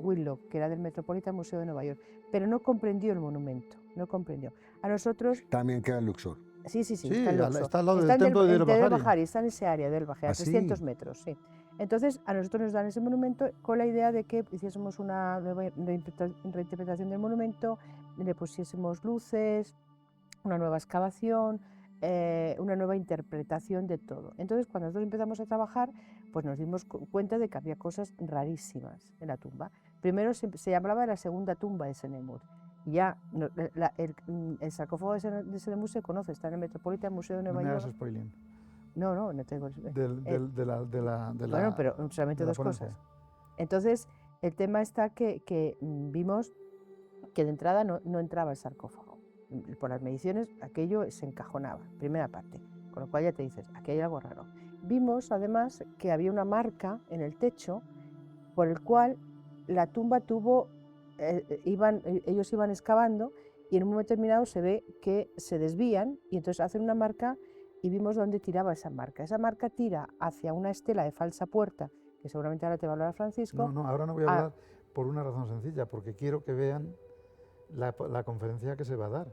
Speaker 2: Whitlock, que era del Metropolitan Museum de Nueva York, pero no comprendió el monumento, no comprendió. A nosotros...
Speaker 1: También queda en Luxor.
Speaker 2: Sí,
Speaker 3: Sí,
Speaker 2: está en Luxor.
Speaker 3: está al lado del templo de
Speaker 2: Del
Speaker 3: Del Bahari.
Speaker 2: Bahari, está en ese área del Bahari, a
Speaker 1: ¿Ah, sí?
Speaker 2: 300 metros, sí. Entonces, a nosotros nos dan ese monumento con la idea de que hiciésemos una nueva reinterpretación del monumento, le pusiésemos luces, una nueva excavación, una nueva interpretación de todo. Entonces, cuando nosotros empezamos a trabajar, pues nos dimos cuenta de que había cosas rarísimas en la tumba. Primero se hablaba de la segunda tumba de Senenmut. Ya el sarcófago de Senenmut se conoce, está en el Metropolitan Museum de
Speaker 3: No
Speaker 2: Nueva
Speaker 3: me
Speaker 2: York.
Speaker 3: hagas spoiling.
Speaker 2: No tengo...
Speaker 3: Bueno,
Speaker 2: pero solamente
Speaker 3: de la
Speaker 2: dos
Speaker 3: ponencia.
Speaker 2: cosas. Entonces, el tema está que vimos que de entrada no entraba el sarcófago. Por las mediciones, aquello se encajonaba, primera parte, con lo cual ya te dices, aquí hay algo raro. Vimos, además, que había una marca en el techo por el cual la tumba tuvo, ellos iban excavando y en un momento determinado se ve que se desvían y entonces hacen una marca y vimos dónde tiraba esa marca. Esa marca tira hacia una estela de falsa puerta, que seguramente ahora te va a hablar Francisco.
Speaker 3: No, ahora no voy a hablar por una razón sencilla, porque quiero que vean la conferencia que se va a dar.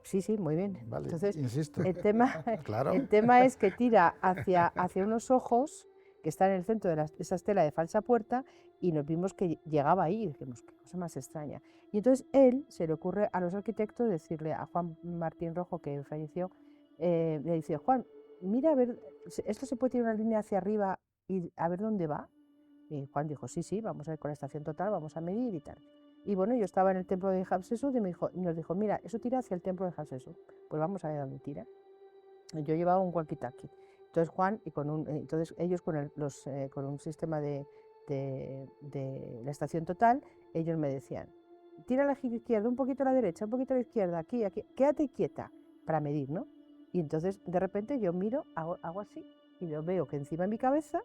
Speaker 2: Sí, muy bien.
Speaker 3: Vale,
Speaker 2: Entonces,
Speaker 3: insisto. Claro.
Speaker 2: el tema es que tira hacia unos ojos que están en el centro de esa estela de falsa puerta y nos vimos que llegaba ahí y dijimos, qué cosa más extraña. Y entonces él se le ocurre a los arquitectos decirle a Juan Martín Rojo, que falleció, le dice, Juan, mira a ver, esto se puede tirar una línea hacia arriba y a ver dónde va. Y Juan dijo, sí, vamos a ir con la estación total, vamos a medir y tal. Y bueno, yo estaba en el templo de Hatshepsut y nos dijo, mira, eso tira hacia el templo de Hatshepsut. Pues vamos a ver dónde tira. Yo llevaba un walkie-talkie. Entonces Juan, entonces ellos con un sistema de la estación total, ellos me decían, tira a la izquierda, un poquito a la derecha, un poquito a la izquierda, aquí, quédate quieta, para medir, ¿no? Y entonces de repente yo miro, hago así, y yo veo que encima de mi cabeza,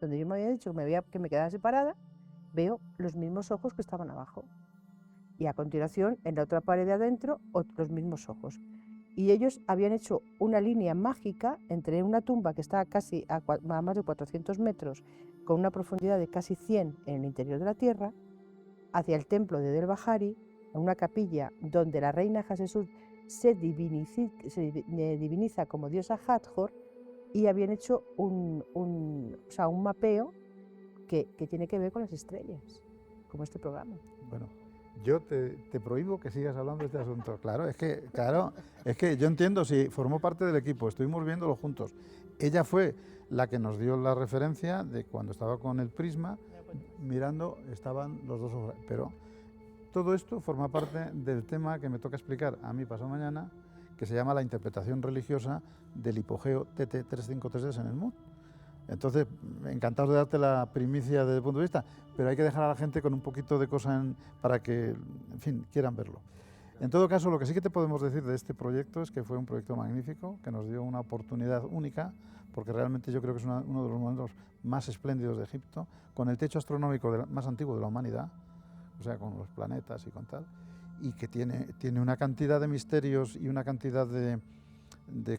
Speaker 2: donde yo me había dicho que me quedara separada, veo los mismos ojos que estaban abajo. Y a continuación, en la otra pared de adentro, los mismos ojos. Y ellos habían hecho una línea mágica entre una tumba que está casi a más de 400 metros, con una profundidad de casi 100 en el interior de la tierra, hacia el templo de Del Bahari, en una capilla donde la reina Hatshepsut se diviniza como diosa Hathor, y habían hecho un mapeo que tiene que ver con las estrellas, como este programa.
Speaker 3: Bueno, yo te prohíbo que sigas hablando de este asunto. Claro, es que yo entiendo, si formó parte del equipo, estuvimos viéndolo juntos. Ella fue la que nos dio la referencia de cuando estaba con el prisma, mirando, estaban los dos ojos. Pero todo esto forma parte del tema que me toca explicar a mí pasado mañana, que se llama la interpretación religiosa del hipogeo TT353 de Senenmut. Entonces, encantado de darte la primicia desde el punto de vista, pero hay que dejar a la gente con un poquito de cosa para que, en fin, quieran verlo. En todo caso, lo que sí que te podemos decir de este proyecto es que fue un proyecto magnífico, que nos dio una oportunidad única, porque realmente yo creo que es uno de los momentos más espléndidos de Egipto, con el techo astronómico más antiguo de la humanidad, o sea, con los planetas y con tal, y que tiene una cantidad de misterios y una cantidad de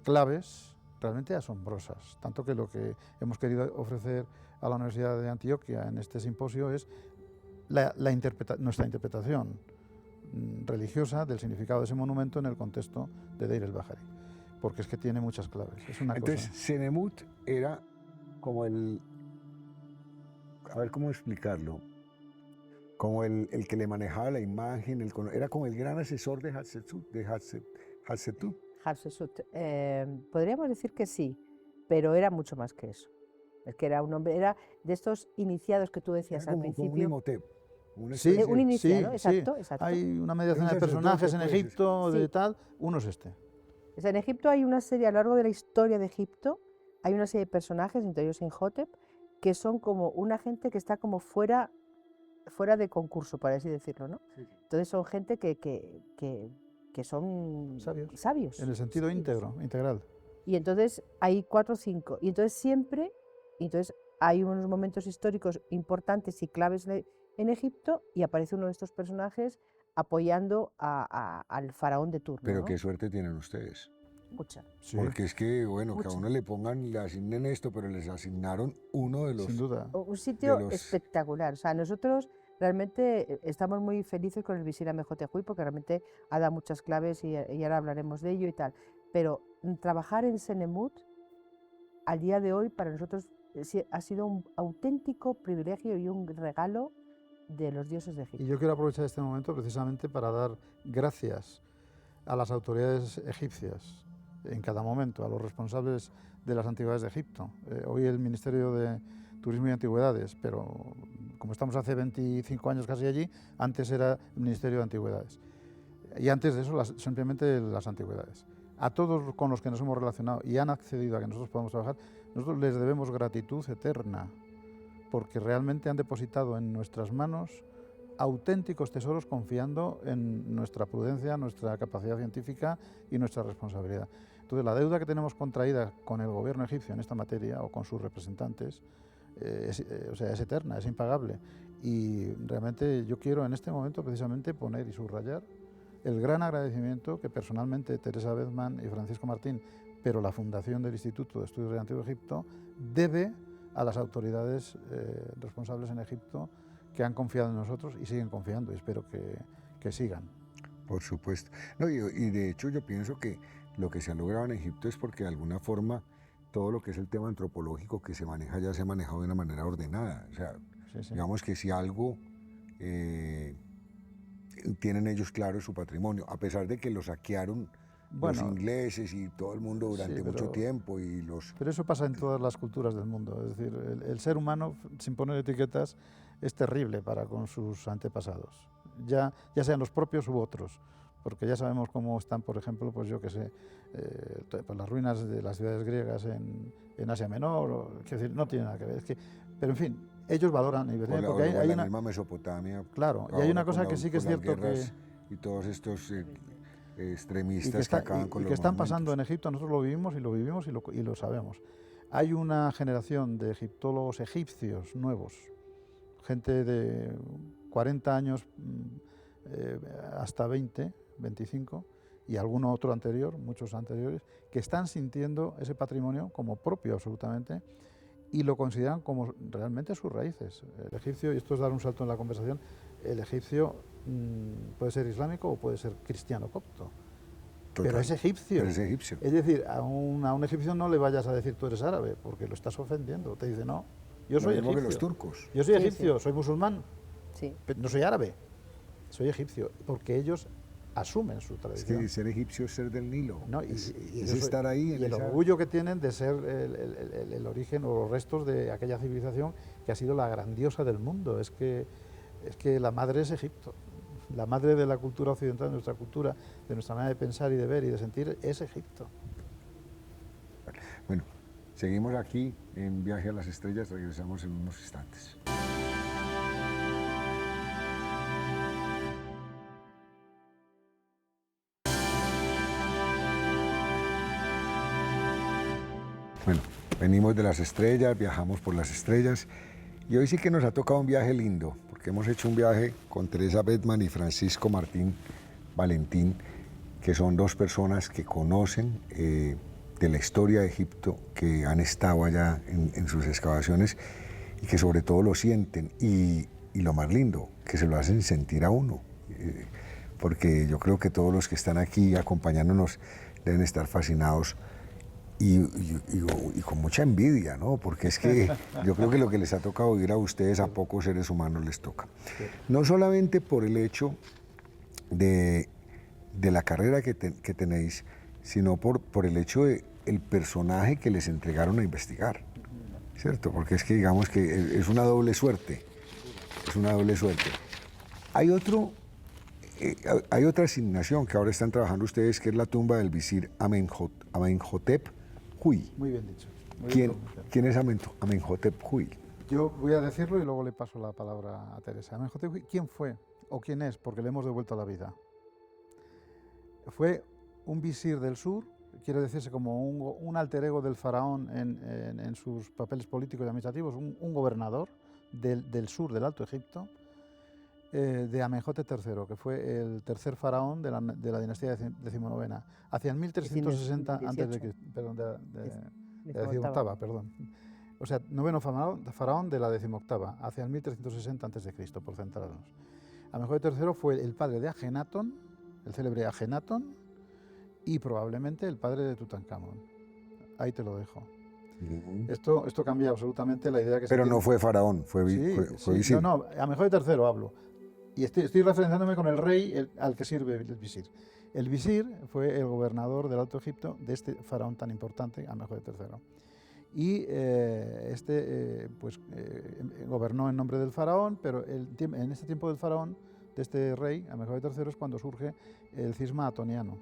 Speaker 3: claves realmente asombrosas, tanto que lo que hemos querido ofrecer a la Universidad de Antioquia en este simposio es nuestra interpretación religiosa del significado de ese monumento en el contexto de Deir el-Bahari, porque es que tiene muchas claves. Es una
Speaker 1: Entonces,
Speaker 3: cosa.
Speaker 1: Senenmut era como a ver cómo explicarlo, como el que le manejaba la imagen, era como el gran asesor de Hatshepsut.
Speaker 2: Hatshepsut, podríamos decir que sí, pero era mucho más que eso. es que era un hombre, era de estos iniciados que tú
Speaker 1: Era
Speaker 2: decías al
Speaker 1: como un
Speaker 2: principio.
Speaker 1: Imhotep.
Speaker 3: Sí,
Speaker 2: Un iniciado,
Speaker 3: sí,
Speaker 2: exacto,
Speaker 3: sí.
Speaker 2: exacto.
Speaker 3: Hay una mediación
Speaker 1: Un
Speaker 3: de personajes en
Speaker 1: sacerdote, pues.
Speaker 3: Egipto, de
Speaker 2: Sí.
Speaker 3: tal, uno es este.
Speaker 2: O sea, en Egipto hay una serie, a lo largo de la historia de Egipto, hay una serie de personajes, entre ellos Imhotep, que son como una gente que está como fuera de concurso, por así decirlo, ¿no? Entonces son gente que son sabios.
Speaker 3: En el sentido íntegro, integral.
Speaker 2: Y entonces hay 4 o 5. Y entonces siempre, hay unos momentos históricos importantes y claves en Egipto y aparece uno de estos personajes apoyando al faraón de turno,
Speaker 1: Pero
Speaker 2: ¿no?
Speaker 1: qué suerte tienen ustedes.
Speaker 2: Mucha.
Speaker 3: Sí,
Speaker 1: Porque es que, bueno, que a
Speaker 2: Mucha.
Speaker 1: uno le pongan, le asignen esto, pero les asignaron uno de los...
Speaker 3: sin duda.
Speaker 2: Un sitio
Speaker 1: los-
Speaker 2: espectacular. O sea, nosotros realmente estamos muy felices con el Visir Amejotejuy porque realmente ha dado muchas claves y ahora hablaremos de ello y tal. Pero trabajar en Senemut al día de hoy para nosotros ha sido un auténtico privilegio y un regalo de los dioses de
Speaker 3: Y
Speaker 2: Egipto.
Speaker 3: yo quiero aprovechar este momento precisamente para dar gracias a las autoridades egipcias en cada momento, a los responsables de las antigüedades de Egipto. Hoy el Ministerio de Turismo y Antigüedades, pero como estamos hace 25 años casi allí, antes era el Ministerio de Antigüedades. Y antes de eso simplemente las antigüedades. A todos con los que nos hemos relacionado y han accedido a que nosotros podamos trabajar, nosotros les debemos gratitud eterna, porque realmente han depositado en nuestras manos auténticos tesoros confiando en nuestra prudencia, nuestra capacidad científica y nuestra responsabilidad. Entonces, la deuda que tenemos contraída con el gobierno egipcio en esta materia o con sus representantes es eterna, es impagable. Y realmente yo quiero en este momento precisamente poner y subrayar el gran agradecimiento que personalmente Teresa Bedman y Francisco Martín, pero la Fundación del Instituto de Estudios del Antiguo Egipto, debe a las autoridades responsables en Egipto que han confiado en nosotros y siguen confiando, y espero que sigan.
Speaker 1: Por supuesto. No, y de hecho yo pienso que lo que se ha logrado en Egipto es porque de alguna forma todo lo que es el tema antropológico que se maneja ya se ha manejado de una manera ordenada. O sea,
Speaker 3: Sí.
Speaker 1: digamos que si algo tienen ellos claro es su patrimonio, a pesar de que lo saquearon los ingleses y todo el mundo durante mucho tiempo.
Speaker 3: Pero eso pasa en todas las culturas del mundo. Es decir, el ser humano, sin poner etiquetas, es terrible para con sus antepasados, ya sean los propios u otros, porque ya sabemos cómo están, por ejemplo, pues yo que sé, pues las ruinas de las ciudades griegas en Asia Menor, quiero decir, no tiene nada que ver. Pero en fin, ellos valoran,
Speaker 1: porque hay la misma Mesopotamia.
Speaker 3: Claro, y hay una cosa que sí que es cierto
Speaker 1: y todos estos extremistas que acaban con los
Speaker 3: que están
Speaker 1: monumentos.
Speaker 3: pasando en Egipto, nosotros lo vivimos y lo sabemos. Hay una generación de egiptólogos egipcios nuevos, gente de 40 años hasta 20, 25, y alguno otro anterior, muchos anteriores, que están sintiendo ese patrimonio como propio absolutamente y lo consideran como realmente sus raíces. El egipcio, y esto es dar un salto en la conversación, el egipcio puede ser islámico o puede ser cristiano copto.
Speaker 1: Total,
Speaker 3: pero es egipcio.
Speaker 1: Pero es egipcio.
Speaker 3: Es decir, a un egipcio no le vayas a decir tú eres árabe, porque lo estás ofendiendo. Te dice, no, yo soy egipcio.
Speaker 1: Que los turcos.
Speaker 3: Yo soy egipcio, soy musulmán,
Speaker 2: Sí.
Speaker 3: pero no soy árabe, soy egipio, porque ellos asumen su
Speaker 1: Es
Speaker 3: tradición.
Speaker 1: que ser egipcio es ser del Nilo.
Speaker 3: ¿No?
Speaker 1: Es estar ahí.
Speaker 3: Y el orgullo que tienen de ser el origen o los restos de aquella civilización que ha sido la grandiosa del mundo. Es que la madre es Egipto. La madre de la cultura occidental, de nuestra cultura, de nuestra manera de pensar y de ver y de sentir, es Egipto.
Speaker 1: Bueno, seguimos aquí en Viaje a las Estrellas, regresamos en unos instantes. Bueno, venimos de las estrellas, viajamos por las estrellas y hoy sí que nos ha tocado un viaje lindo, porque hemos hecho un viaje con Teresa Bedman y Francisco Martín Valentín, que son dos personas que conocen de la historia de Egipto, que han estado allá en sus excavaciones y que sobre todo lo sienten y lo más lindo, que se lo hacen sentir a uno, porque yo creo que todos los que están aquí acompañándonos deben estar fascinados y con mucha envidia, ¿no? Porque es que yo creo que lo que les ha tocado vivir a ustedes a pocos seres humanos les toca. No solamente por el hecho de la carrera que tenéis, sino por el hecho de el personaje que les entregaron a investigar. ¿cierto? Porque es que digamos que es una doble suerte, es una doble suerte. Hay hay otra asignación que ahora están trabajando ustedes, que es la tumba del visir Amenhotep Huy.
Speaker 3: Muy bien dicho. Muy bien pronunciado.
Speaker 1: ¿Quién es Amenhotep Huy?
Speaker 3: Yo voy a decirlo y luego le paso la palabra a Teresa. Amenhotep Huy, ¿quién fue o quién es? Porque le hemos devuelto la vida. Fue un visir del sur, quiere decirse como un alter ego del faraón en sus papeles políticos y administrativos, un gobernador del sur del Alto Egipto, de Amenhotep III, que fue el tercer faraón de la dinastía decimonovena, hacia el 1360 antes de Cristo, perdón, de la decimoctava, perdón. O sea, noveno faraón de la decimoctava, hacia el 1360 antes de Cristo, por centrarnos. Amenhotep III fue el padre de Ajenatón, el célebre Ajenatón, y probablemente el padre de Tutankamón. Ahí te lo dejo. Esto cambia absolutamente la idea que se tiene.
Speaker 1: Pero no fue faraón, fue visir.
Speaker 3: No, Amenhotep III hablo. Y estoy referenciándome con el rey al que sirve el visir. El visir fue el gobernador del Alto Egipto de este faraón tan importante, Amenhotep III. Y gobernó en nombre del faraón, pero en este tiempo del faraón, de este rey, Amenhotep III, es cuando surge el cisma atoniano.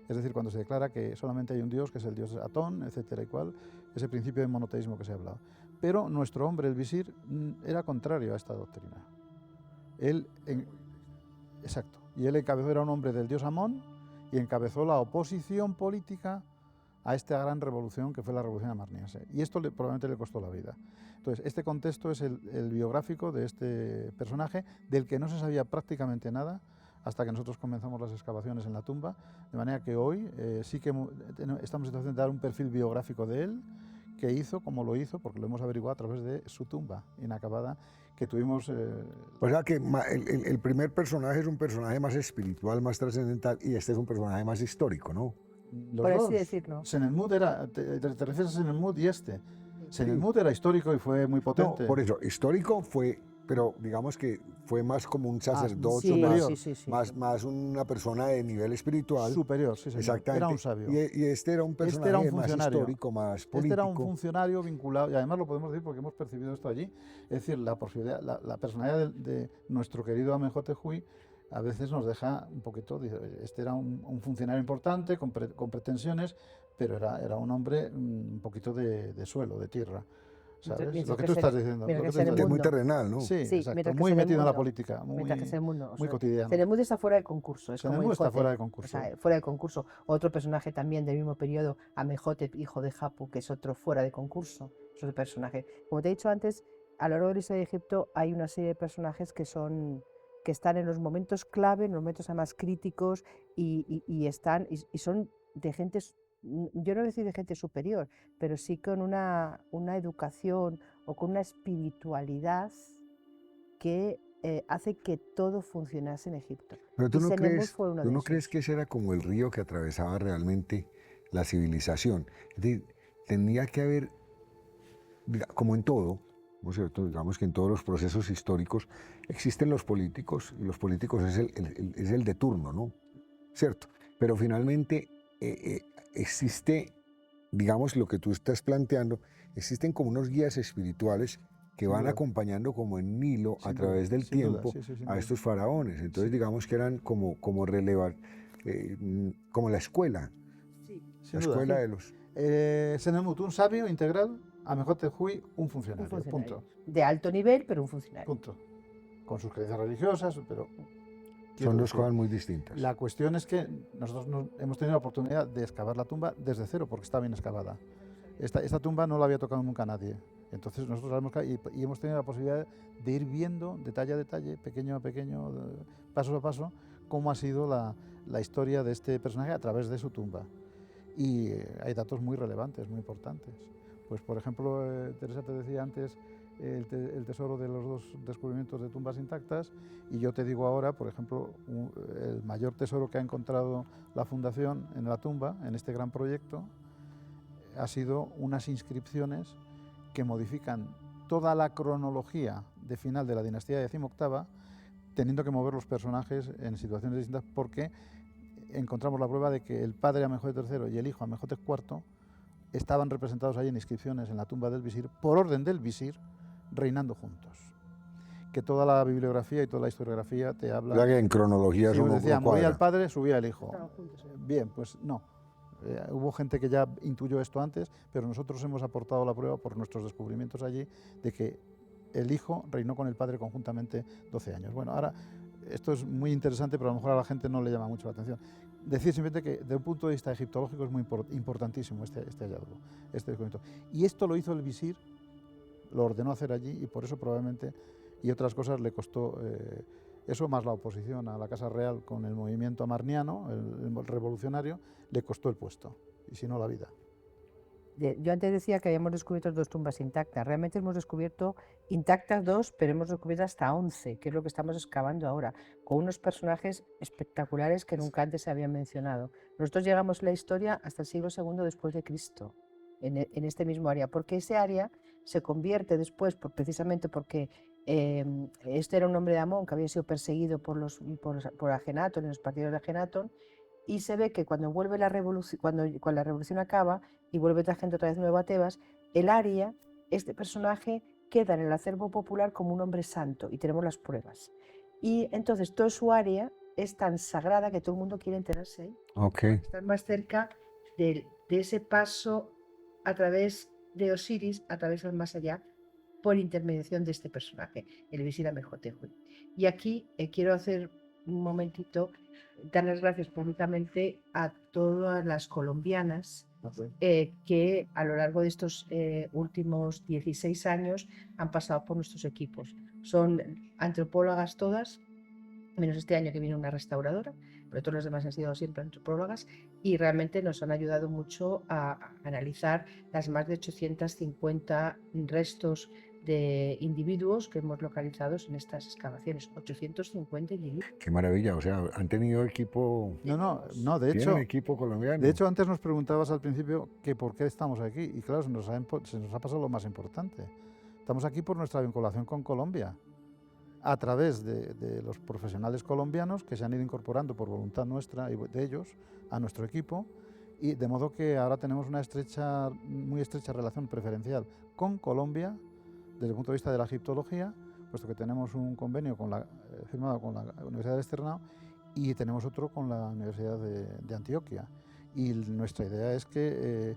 Speaker 3: Es decir, cuando se declara que solamente hay un dios, que es el dios Atón, etcétera y cual, ese principio de monoteísmo que se ha hablado. Pero nuestro hombre, el visir, era contrario a esta doctrina. Exacto. Y él encabezó, era un hombre del dios Amón, y encabezó la oposición política a esta gran revolución que fue la revolución amarniense. Y esto probablemente le costó la vida. Entonces, este contexto es el biográfico de este personaje, del que no se sabía prácticamente nada hasta que nosotros comenzamos las excavaciones en la tumba, de manera que hoy sí que estamos en situación de dar un perfil biográfico de él, qué hizo, cómo lo hizo, porque lo hemos averiguado a través de su tumba inacabada, que tuvimos...
Speaker 1: O sea que el primer personaje es un personaje más espiritual, más trascendental, y este es un personaje más histórico, ¿no?
Speaker 2: Por así decirlo.
Speaker 3: Senenmut era, te refieres a Senenmut y este. Senenmut era histórico y fue muy potente.
Speaker 1: No, por eso, histórico fue, pero digamos que fue más como un sacerdote, más una persona de nivel espiritual.
Speaker 3: Superior, sí, señor.
Speaker 1: Exactamente.
Speaker 3: Era un sabio.
Speaker 1: Y este era un personaje más histórico, más político.
Speaker 3: Este era un funcionario vinculado, y además lo podemos decir porque hemos percibido esto allí, es decir, la personalidad de nuestro querido Amenhotep Huy a veces nos deja un poquito, este era un funcionario importante, con pretensiones, pero era un hombre un poquito de suelo, de tierra. ¿Sabes? Lo que tú estás diciendo.
Speaker 1: Es muy terrenal, ¿no?
Speaker 3: Sí, exacto, muy metido en la política, muy cotidiano.
Speaker 2: Senenmut está fuera de concurso.
Speaker 3: Senenmut está fuera de concurso.
Speaker 2: O sea, fuera de concurso. Otro personaje también del mismo periodo, Amenhotep, hijo de Hapu, que es otro fuera de concurso. Es otro personaje. Como te he dicho antes, a lo largo de la historia de Egipto hay una serie de personajes que están en los momentos clave, en los momentos más críticos y son de gente, yo no voy a decir de gente superior, pero sí con una educación o con una espiritualidad que hace que todo funcionase en Egipto.
Speaker 1: Pero tú no crees que ese era como el río que atravesaba realmente la civilización. Es decir, tendría que haber, como en todo, ¿no es cierto? Digamos que en todos los procesos históricos existen los políticos, y los políticos es el de turno, ¿no? ¿Cierto? Pero finalmente existe, digamos, lo que tú estás planteando, existen como unos guías espirituales que van acompañando como en hilo a través del tiempo a estos faraones. Entonces digamos que eran como relevar, como la escuela, la escuela de los...
Speaker 3: Senenmut, un sabio integral. Amenhotep Huy, un funcionario, punto.
Speaker 2: De alto nivel, pero un funcionario.
Speaker 3: Punto. Con sus creencias religiosas, pero...
Speaker 1: Son dos cosas muy distintas.
Speaker 3: La cuestión es que nosotros hemos tenido la oportunidad de excavar la tumba desde cero, porque está bien excavada. Esta tumba no la había tocado nunca nadie. Entonces nosotros y hemos tenido la posibilidad de ir viendo detalle a detalle, pequeño a pequeño, paso a paso, cómo ha sido la historia de este personaje a través de su tumba. Y hay datos muy relevantes, muy importantes. Pues, por ejemplo, Teresa te decía antes el tesoro de los dos descubrimientos de tumbas intactas, y yo te digo ahora, por ejemplo, el mayor tesoro que ha encontrado la Fundación en la tumba, en este gran proyecto, ha sido unas inscripciones que modifican toda la cronología de final de la dinastía decimoctava, teniendo que mover los personajes en situaciones distintas, porque encontramos la prueba de que el padre Amenhotep III y el hijo Amenhotep IV estaban representados ahí en inscripciones en la tumba del visir, por orden del visir, reinando juntos. Que toda la bibliografía y toda la historiografía te habla...
Speaker 1: O sea que en cronología
Speaker 3: Si
Speaker 1: eso
Speaker 3: uno
Speaker 1: no
Speaker 3: decía,
Speaker 1: no
Speaker 3: moría el
Speaker 1: cuadra.
Speaker 3: padre, subía el hijo.
Speaker 2: Estaban juntos,
Speaker 3: Bien, pues no. Hubo gente que ya intuyó esto antes, pero nosotros hemos aportado la prueba por nuestros descubrimientos allí de que el hijo reinó con el padre conjuntamente 12 años. Bueno, ahora esto es muy interesante, pero a lo mejor a la gente no le llama mucho la atención. Decir simplemente que desde un punto de vista egiptológico es muy importantísimo este hallazgo, este descubrimiento. Y esto lo hizo el visir, lo ordenó hacer allí y por eso probablemente, y otras cosas, le costó eso, más la oposición a la Casa Real con el movimiento amarniano, el revolucionario, le costó el puesto, y si no la vida.
Speaker 2: Yo antes decía que habíamos descubierto 2 tumbas intactas. Realmente hemos descubierto intactas 2, pero hemos descubierto hasta 11, que es lo que estamos excavando ahora, con unos personajes espectaculares que nunca antes se habían mencionado. Nosotros llegamos en la historia hasta el siglo II después de Cristo, en este mismo área, porque ese área se convierte después, precisamente porque este era un hombre de Amón que había sido perseguido por Ajenatón, en los partidos de Ajenatón, y se ve que cuando vuelve la revolución, cuando la revolución acaba y vuelve otra gente otra vez nueva a Tebas, el Aria, este personaje, queda en el acervo popular como un hombre santo, y tenemos las pruebas. Y entonces toda su área es tan sagrada que todo el mundo quiere enterarse ahí.
Speaker 1: Ok.
Speaker 2: Estar más cerca de ese paso a través de Osiris, a través del más allá, por intermediación de este personaje, el visir Amenhotep. Y aquí quiero hacer un momentito, dar las gracias públicamente a todas las colombianas que a lo largo de estos últimos 16 años han pasado por nuestros equipos. Son antropólogas todas, menos este año que viene una restauradora, pero todos los demás han sido siempre antropólogas, y realmente nos han ayudado mucho a analizar las más de 850 restos de individuos que hemos localizado en estas excavaciones. 850 individuos.
Speaker 1: Qué maravilla, o sea, han tenido equipo,
Speaker 3: No, de
Speaker 1: tienen
Speaker 3: hecho,
Speaker 1: equipo colombiano.
Speaker 3: de hecho antes nos preguntabas al principio que por qué estamos aquí, y claro, se nos ha pasado lo más importante. Estamos aquí por nuestra vinculación con Colombia, a través de los profesionales colombianos que se han ido incorporando por voluntad nuestra y de ellos a nuestro equipo, y de modo que ahora tenemos una muy estrecha relación preferencial con Colombia desde el punto de vista de la egiptología, puesto que tenemos un convenio firmado con la Universidad de Externado y tenemos otro con la Universidad de Antioquia. Y nuestra idea es que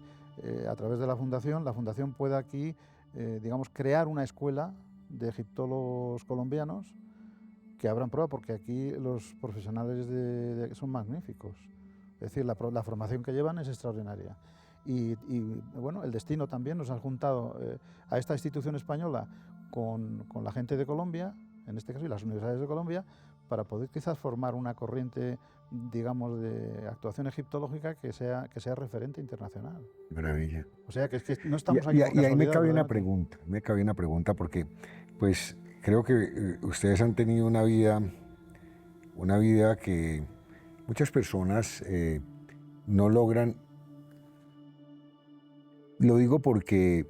Speaker 3: a través de la fundación pueda aquí, digamos, crear una escuela de egiptólogos colombianos que abran prueba, porque aquí los profesionales son magníficos. Es decir, la formación que llevan es extraordinaria. Y bueno, el destino también nos ha juntado a esta institución española con la gente de Colombia, en este caso, y las universidades de Colombia, para poder quizás formar una corriente, digamos, de actuación egiptológica que sea referente internacional.
Speaker 1: Maravilla.
Speaker 3: O sea, que es que no estamos aquí
Speaker 1: Y
Speaker 3: por
Speaker 1: ahí me
Speaker 3: casualidad,
Speaker 1: cabe una
Speaker 3: verdaderamente.
Speaker 1: pregunta, porque pues creo que ustedes han tenido una vida que muchas personas no logran. Lo digo porque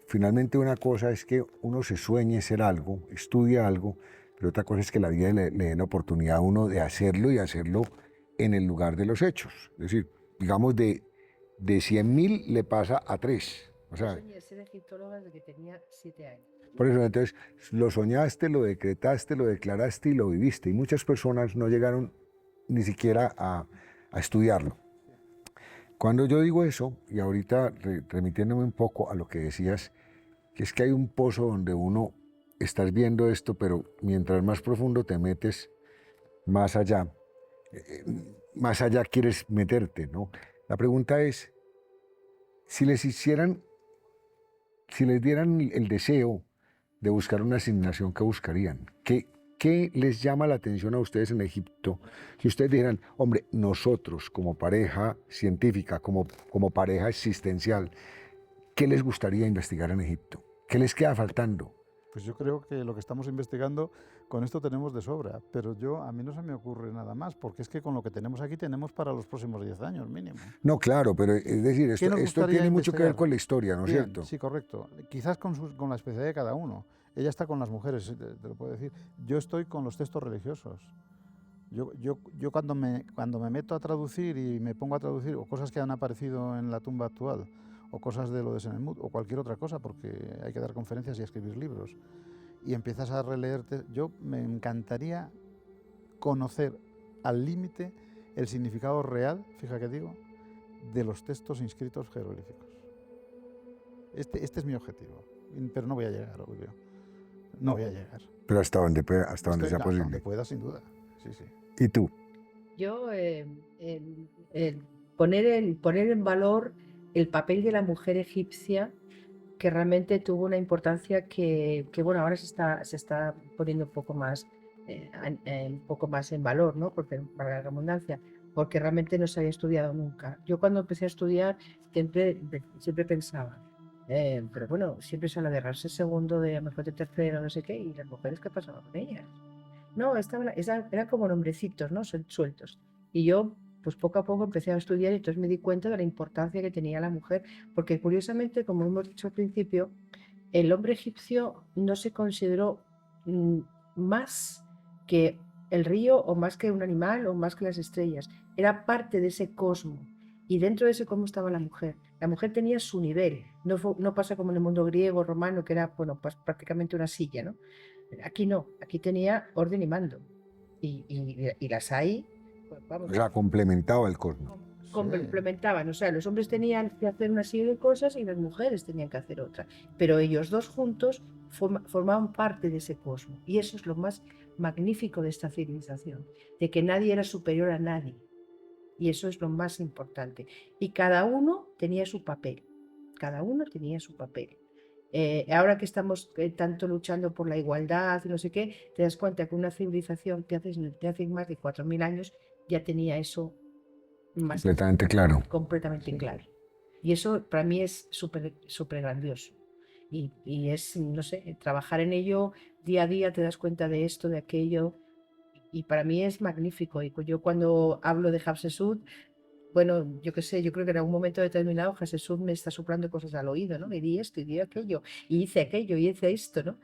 Speaker 1: finalmente una cosa es que uno se sueñe ser algo, estudia algo, pero otra cosa es que la vida le dé la oportunidad a uno de hacerlo, y hacerlo en el lugar de los hechos. Es decir, digamos, de 100.000 le pasa a 3. O sea,
Speaker 2: Yo soñé ser egiptóloga desde que tenía 7 años.
Speaker 1: por eso, entonces, lo soñaste, lo decretaste, lo declaraste y lo viviste. Y muchas personas no llegaron ni siquiera a estudiarlo. Cuando yo digo eso, y ahorita remitiéndome un poco a lo que decías, que es que hay un pozo donde uno estás viendo esto, pero mientras más profundo te metes, más allá quieres meterte, ¿no? La pregunta es, si les dieran el deseo de buscar una asignación, ¿qué buscarían? ¿Qué les llama la atención a ustedes en Egipto? Si ustedes dijeran, hombre, nosotros como pareja científica, como pareja existencial, ¿qué les gustaría investigar en Egipto? ¿Qué les queda faltando?
Speaker 3: Pues yo creo que lo que estamos investigando, con esto tenemos de sobra, pero a mí no se me ocurre nada más, porque es que con lo que tenemos aquí tenemos para los próximos 10 años mínimo.
Speaker 1: No, claro, pero es decir,
Speaker 3: ¿Qué nos
Speaker 1: esto
Speaker 3: gustaría
Speaker 1: tiene mucho que ver
Speaker 3: investigar?
Speaker 1: con la historia, ¿no es
Speaker 3: Bien,
Speaker 1: cierto?
Speaker 3: sí, correcto. Quizás con la especialidad de cada uno. Ella está con las mujeres, te lo puedo decir. Yo estoy con los textos religiosos. Yo cuando me meto a traducir y me pongo a traducir o cosas que han aparecido en la tumba actual, o cosas de lo de Senemut, o cualquier otra cosa, porque hay que dar conferencias y escribir libros. Y empiezas a releerte. Yo me encantaría conocer al límite el significado real, fíjate que digo, de los textos inscritos jeroglíficos. Este es mi objetivo, pero no voy a llegar, obvio. No voy a llegar.
Speaker 1: Pero hasta donde sea
Speaker 3: Hasta
Speaker 1: posible.
Speaker 3: donde pueda, sin duda. Sí, sí.
Speaker 1: ¿Y tú?
Speaker 2: Yo, poner en valor el papel de la mujer egipcia, que realmente tuvo una importancia que bueno, ahora se está poniendo un poco más en valor, ¿no? Porque, para la redundancia, porque realmente no se había estudiado nunca. Yo cuando empecé a estudiar siempre pensaba, pero bueno, siempre se habla de Ramsés segundo, de mejor de tercero, no sé qué, y las mujeres, ¿qué pasaba con ellas? No, eran como nombrecitos, ¿no? Sueltos. Y yo, pues poco a poco empecé a estudiar y entonces me di cuenta de la importancia que tenía la mujer, porque curiosamente, como hemos dicho al principio, el hombre egipcio no se consideró más que el río o más que un animal o más que las estrellas. Era parte de ese cosmos. Y dentro de ese cosmos estaba la mujer. La mujer tenía su nivel. No pasa como en el mundo griego, romano, que era, bueno, pues prácticamente una silla, ¿no? Aquí no, aquí tenía orden y mando. Y las hay, pues vamos,
Speaker 1: O sea, complementaba el cosmos.
Speaker 2: complementaban. O sea, los hombres tenían que hacer una serie de cosas y las mujeres tenían que hacer otra. Pero ellos dos juntos formaban parte de ese cosmos. Y eso es lo más magnífico de esta civilización, de que nadie era superior a nadie. Y eso es lo más importante. Y cada uno tenía su papel. Cada uno tenía su papel. Ahora que estamos tanto luchando por la igualdad y no sé qué, te das cuenta que una civilización que hace más de 4.000 años ya tenía eso más
Speaker 1: Completamente claro.
Speaker 2: completamente claro. Y eso para mí es súper súper grandioso. Y es, no sé, trabajar en ello día a día, te das cuenta de esto, de aquello, y para mí es magnífico. Y yo cuando hablo de Hatshepsut, bueno, yo qué sé, yo creo que en algún momento determinado Hatshepsut me está soplando cosas al oído, ¿no? Y di esto, y di aquello, y hice aquello, y hice esto, ¿no?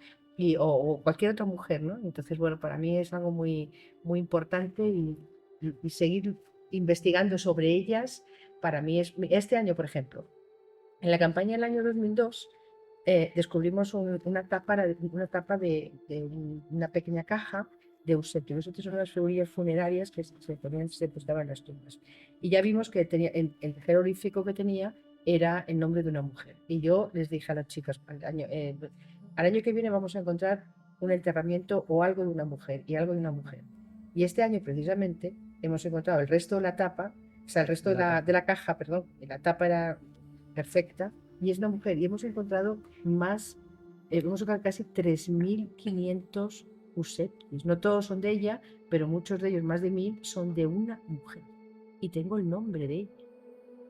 Speaker 2: O cualquier otra mujer, ¿no? Entonces, bueno, para mí es algo muy, muy importante y seguir investigando sobre ellas, para mí es... Este año, por ejemplo, en la campaña del año 2002, descubrimos una tapa de una pequeña caja de Eusetio. Eusetio son las figurillas funerarias que se depositaban en las tumbas. Y ya vimos que tenía, el jeroglífico que tenía era el nombre de una mujer. Y yo les dije a las chicas, al año que viene vamos a encontrar un enterramiento o algo de una mujer y algo de una mujer. Y este año precisamente hemos encontrado el resto de la tapa, o sea, el resto de la caja, perdón, la tapa era perfecta, y es una mujer. Y hemos encontrado casi 3.500 Eusebius. No todos son de ella, pero muchos de ellos, más de 1.000, son de una mujer. Y tengo el nombre de ella.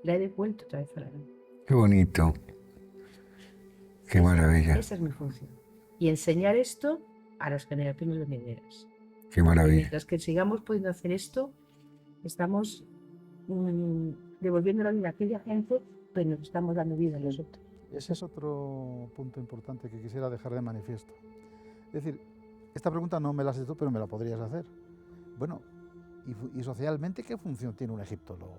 Speaker 2: La he devuelto otra vez a la vida.
Speaker 1: Qué bonito. Qué maravilla.
Speaker 2: Esa es mi función. Y enseñar esto a las generaciones venideras.
Speaker 1: Qué
Speaker 2: Y
Speaker 1: maravilla.
Speaker 2: mientras que sigamos pudiendo hacer esto, estamos devolviendo la vida a aquella gente, pero nos estamos dando vida a nosotros.
Speaker 3: Ese es otro punto importante que quisiera dejar de manifiesto. Es decir, esta pregunta no me la has hecho tú, pero me la podrías hacer. Bueno, ¿y socialmente qué función tiene un egiptólogo?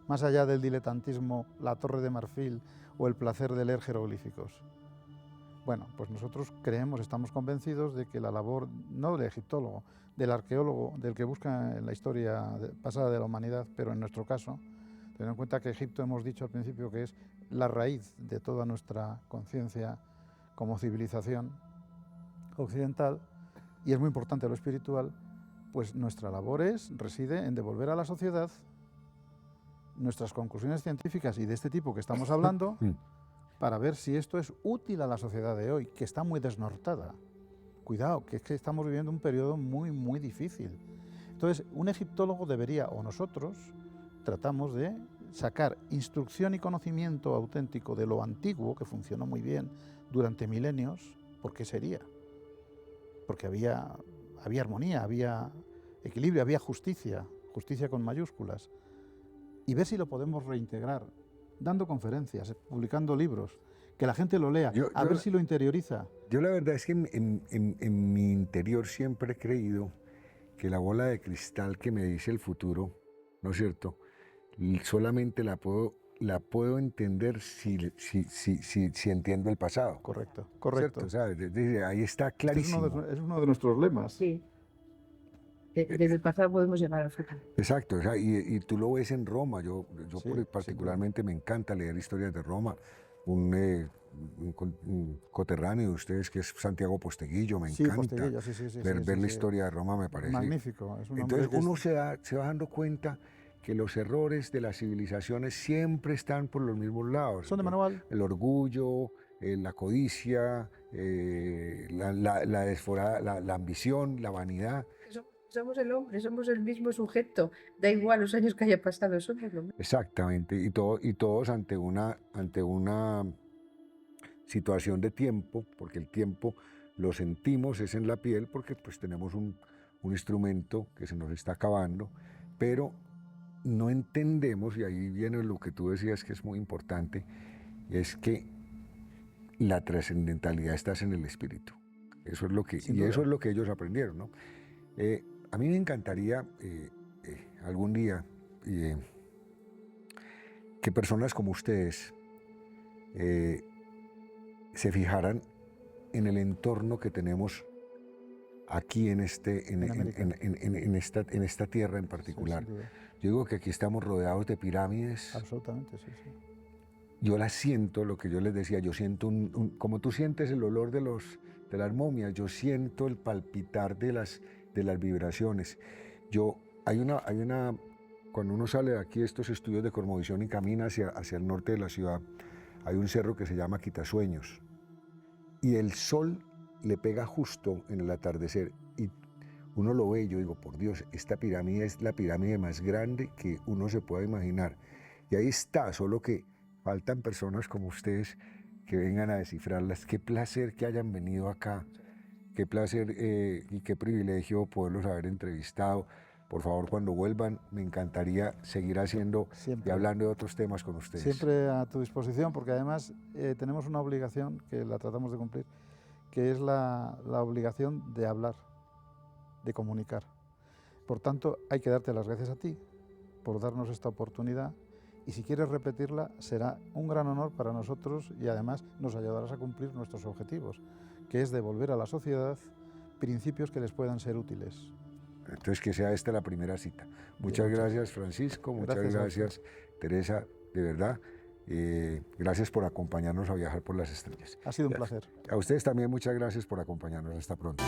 Speaker 3: Más allá del diletantismo, la torre de marfil o el placer de leer jeroglíficos. Bueno, pues nosotros creemos, estamos convencidos de que la labor, no del egiptólogo, del arqueólogo, del que busca la historia pasada de la humanidad, pero en nuestro caso, teniendo en cuenta que Egipto hemos dicho al principio que es la raíz de toda nuestra conciencia como civilización occidental, y es muy importante lo espiritual, pues nuestra labor reside en devolver a la sociedad nuestras conclusiones científicas y de este tipo que estamos hablando, para ver si esto es útil a la sociedad de hoy, que está muy desnortada. Cuidado, que es que estamos viviendo un periodo muy, muy difícil. Entonces, un egiptólogo debería, o nosotros, tratamos de sacar instrucción y conocimiento auténtico de lo antiguo, que funcionó muy bien durante milenios. ¿Por qué sería? Porque había armonía, había equilibrio, había justicia con mayúsculas. Y ver si lo podemos reintegrar, dando conferencias, publicando libros, que la gente lo lea, a ver si lo interioriza.
Speaker 1: Yo la verdad es que en mi interior siempre he creído que la bola de cristal que me dice el futuro, ¿no es cierto?, solamente la puedo la puedo entender si entiendo el pasado.
Speaker 3: Correcto,
Speaker 1: ¿Cierto?
Speaker 3: correcto.
Speaker 1: O sea, ahí está
Speaker 3: Este
Speaker 1: clarísimo.
Speaker 3: es uno de nuestros lemas.
Speaker 2: Sí. Desde el pasado podemos llegar al futuro.
Speaker 1: Exacto, o sea, y tú lo ves en Roma. Yo
Speaker 3: Sí,
Speaker 1: particularmente me encanta leer historias de Roma. Un coterráneo de ustedes que es Santiago Posteguillo, me
Speaker 3: Sí,
Speaker 1: encanta.
Speaker 3: Posteguillo, sí, sí, sí.
Speaker 1: ver
Speaker 3: sí,
Speaker 1: la
Speaker 3: sí.
Speaker 1: historia de Roma me parece
Speaker 3: Magnífico. Es un
Speaker 1: Entonces
Speaker 3: hombre que
Speaker 1: uno se va dando cuenta que los errores de las civilizaciones siempre están por los mismos lados.
Speaker 3: son de manual.
Speaker 1: El orgullo, la codicia, la desforada, la ambición, la vanidad.
Speaker 2: Somos el hombre, somos el mismo sujeto. Da igual los años que haya pasado, somos lo mismo.
Speaker 1: Exactamente, y todos ante una situación de tiempo, porque el tiempo lo sentimos, es en la piel, porque pues tenemos un instrumento que se nos está acabando, pero no entendemos, y ahí viene lo que tú decías que es muy importante, es que la trascendentalidad está en el espíritu. Eso es lo que,
Speaker 3: Sin
Speaker 1: y
Speaker 3: duda.
Speaker 1: eso es lo que ellos aprendieron, ¿no? A mí me encantaría algún día que personas como ustedes se fijaran en el entorno que tenemos aquí en esta tierra en particular.
Speaker 3: Sí, sin duda.
Speaker 1: Yo digo que aquí estamos rodeados de pirámides.
Speaker 3: Absolutamente, sí, sí.
Speaker 1: Yo las siento, lo que yo les decía, yo siento como tú sientes el olor de las momias, yo siento el palpitar de las vibraciones. Cuando uno sale de aquí, estos estudios de cosmovisión y camina hacia el norte de la ciudad, hay un cerro que se llama Quitasueños. Y el sol le pega justo en el atardecer. Y uno lo ve y yo digo, por Dios, esta pirámide es la pirámide más grande que uno se pueda imaginar. Y ahí está, solo que faltan personas como ustedes que vengan a descifrarlas. Qué placer que hayan venido acá. Qué placer y qué privilegio poderlos haber entrevistado. Por favor, cuando vuelvan, me encantaría seguir haciendo
Speaker 3: Siempre.
Speaker 1: y hablando de otros temas con ustedes.
Speaker 3: Siempre a tu disposición, porque además tenemos una obligación que la tratamos de cumplir, que es la obligación de hablar, de comunicar. Por tanto, hay que darte las gracias a ti por darnos esta oportunidad, y si quieres repetirla, será un gran honor para nosotros y además nos ayudarás a cumplir nuestros objetivos, que es devolver a la sociedad principios que les puedan ser útiles.
Speaker 1: Entonces, que sea esta la primera cita. Muchas gracias, Francisco. Muchas gracias, Teresa, de verdad. Gracias por acompañarnos a viajar por las estrellas.
Speaker 3: Ha sido un placer.
Speaker 1: A ustedes también muchas gracias por acompañarnos. Hasta pronto.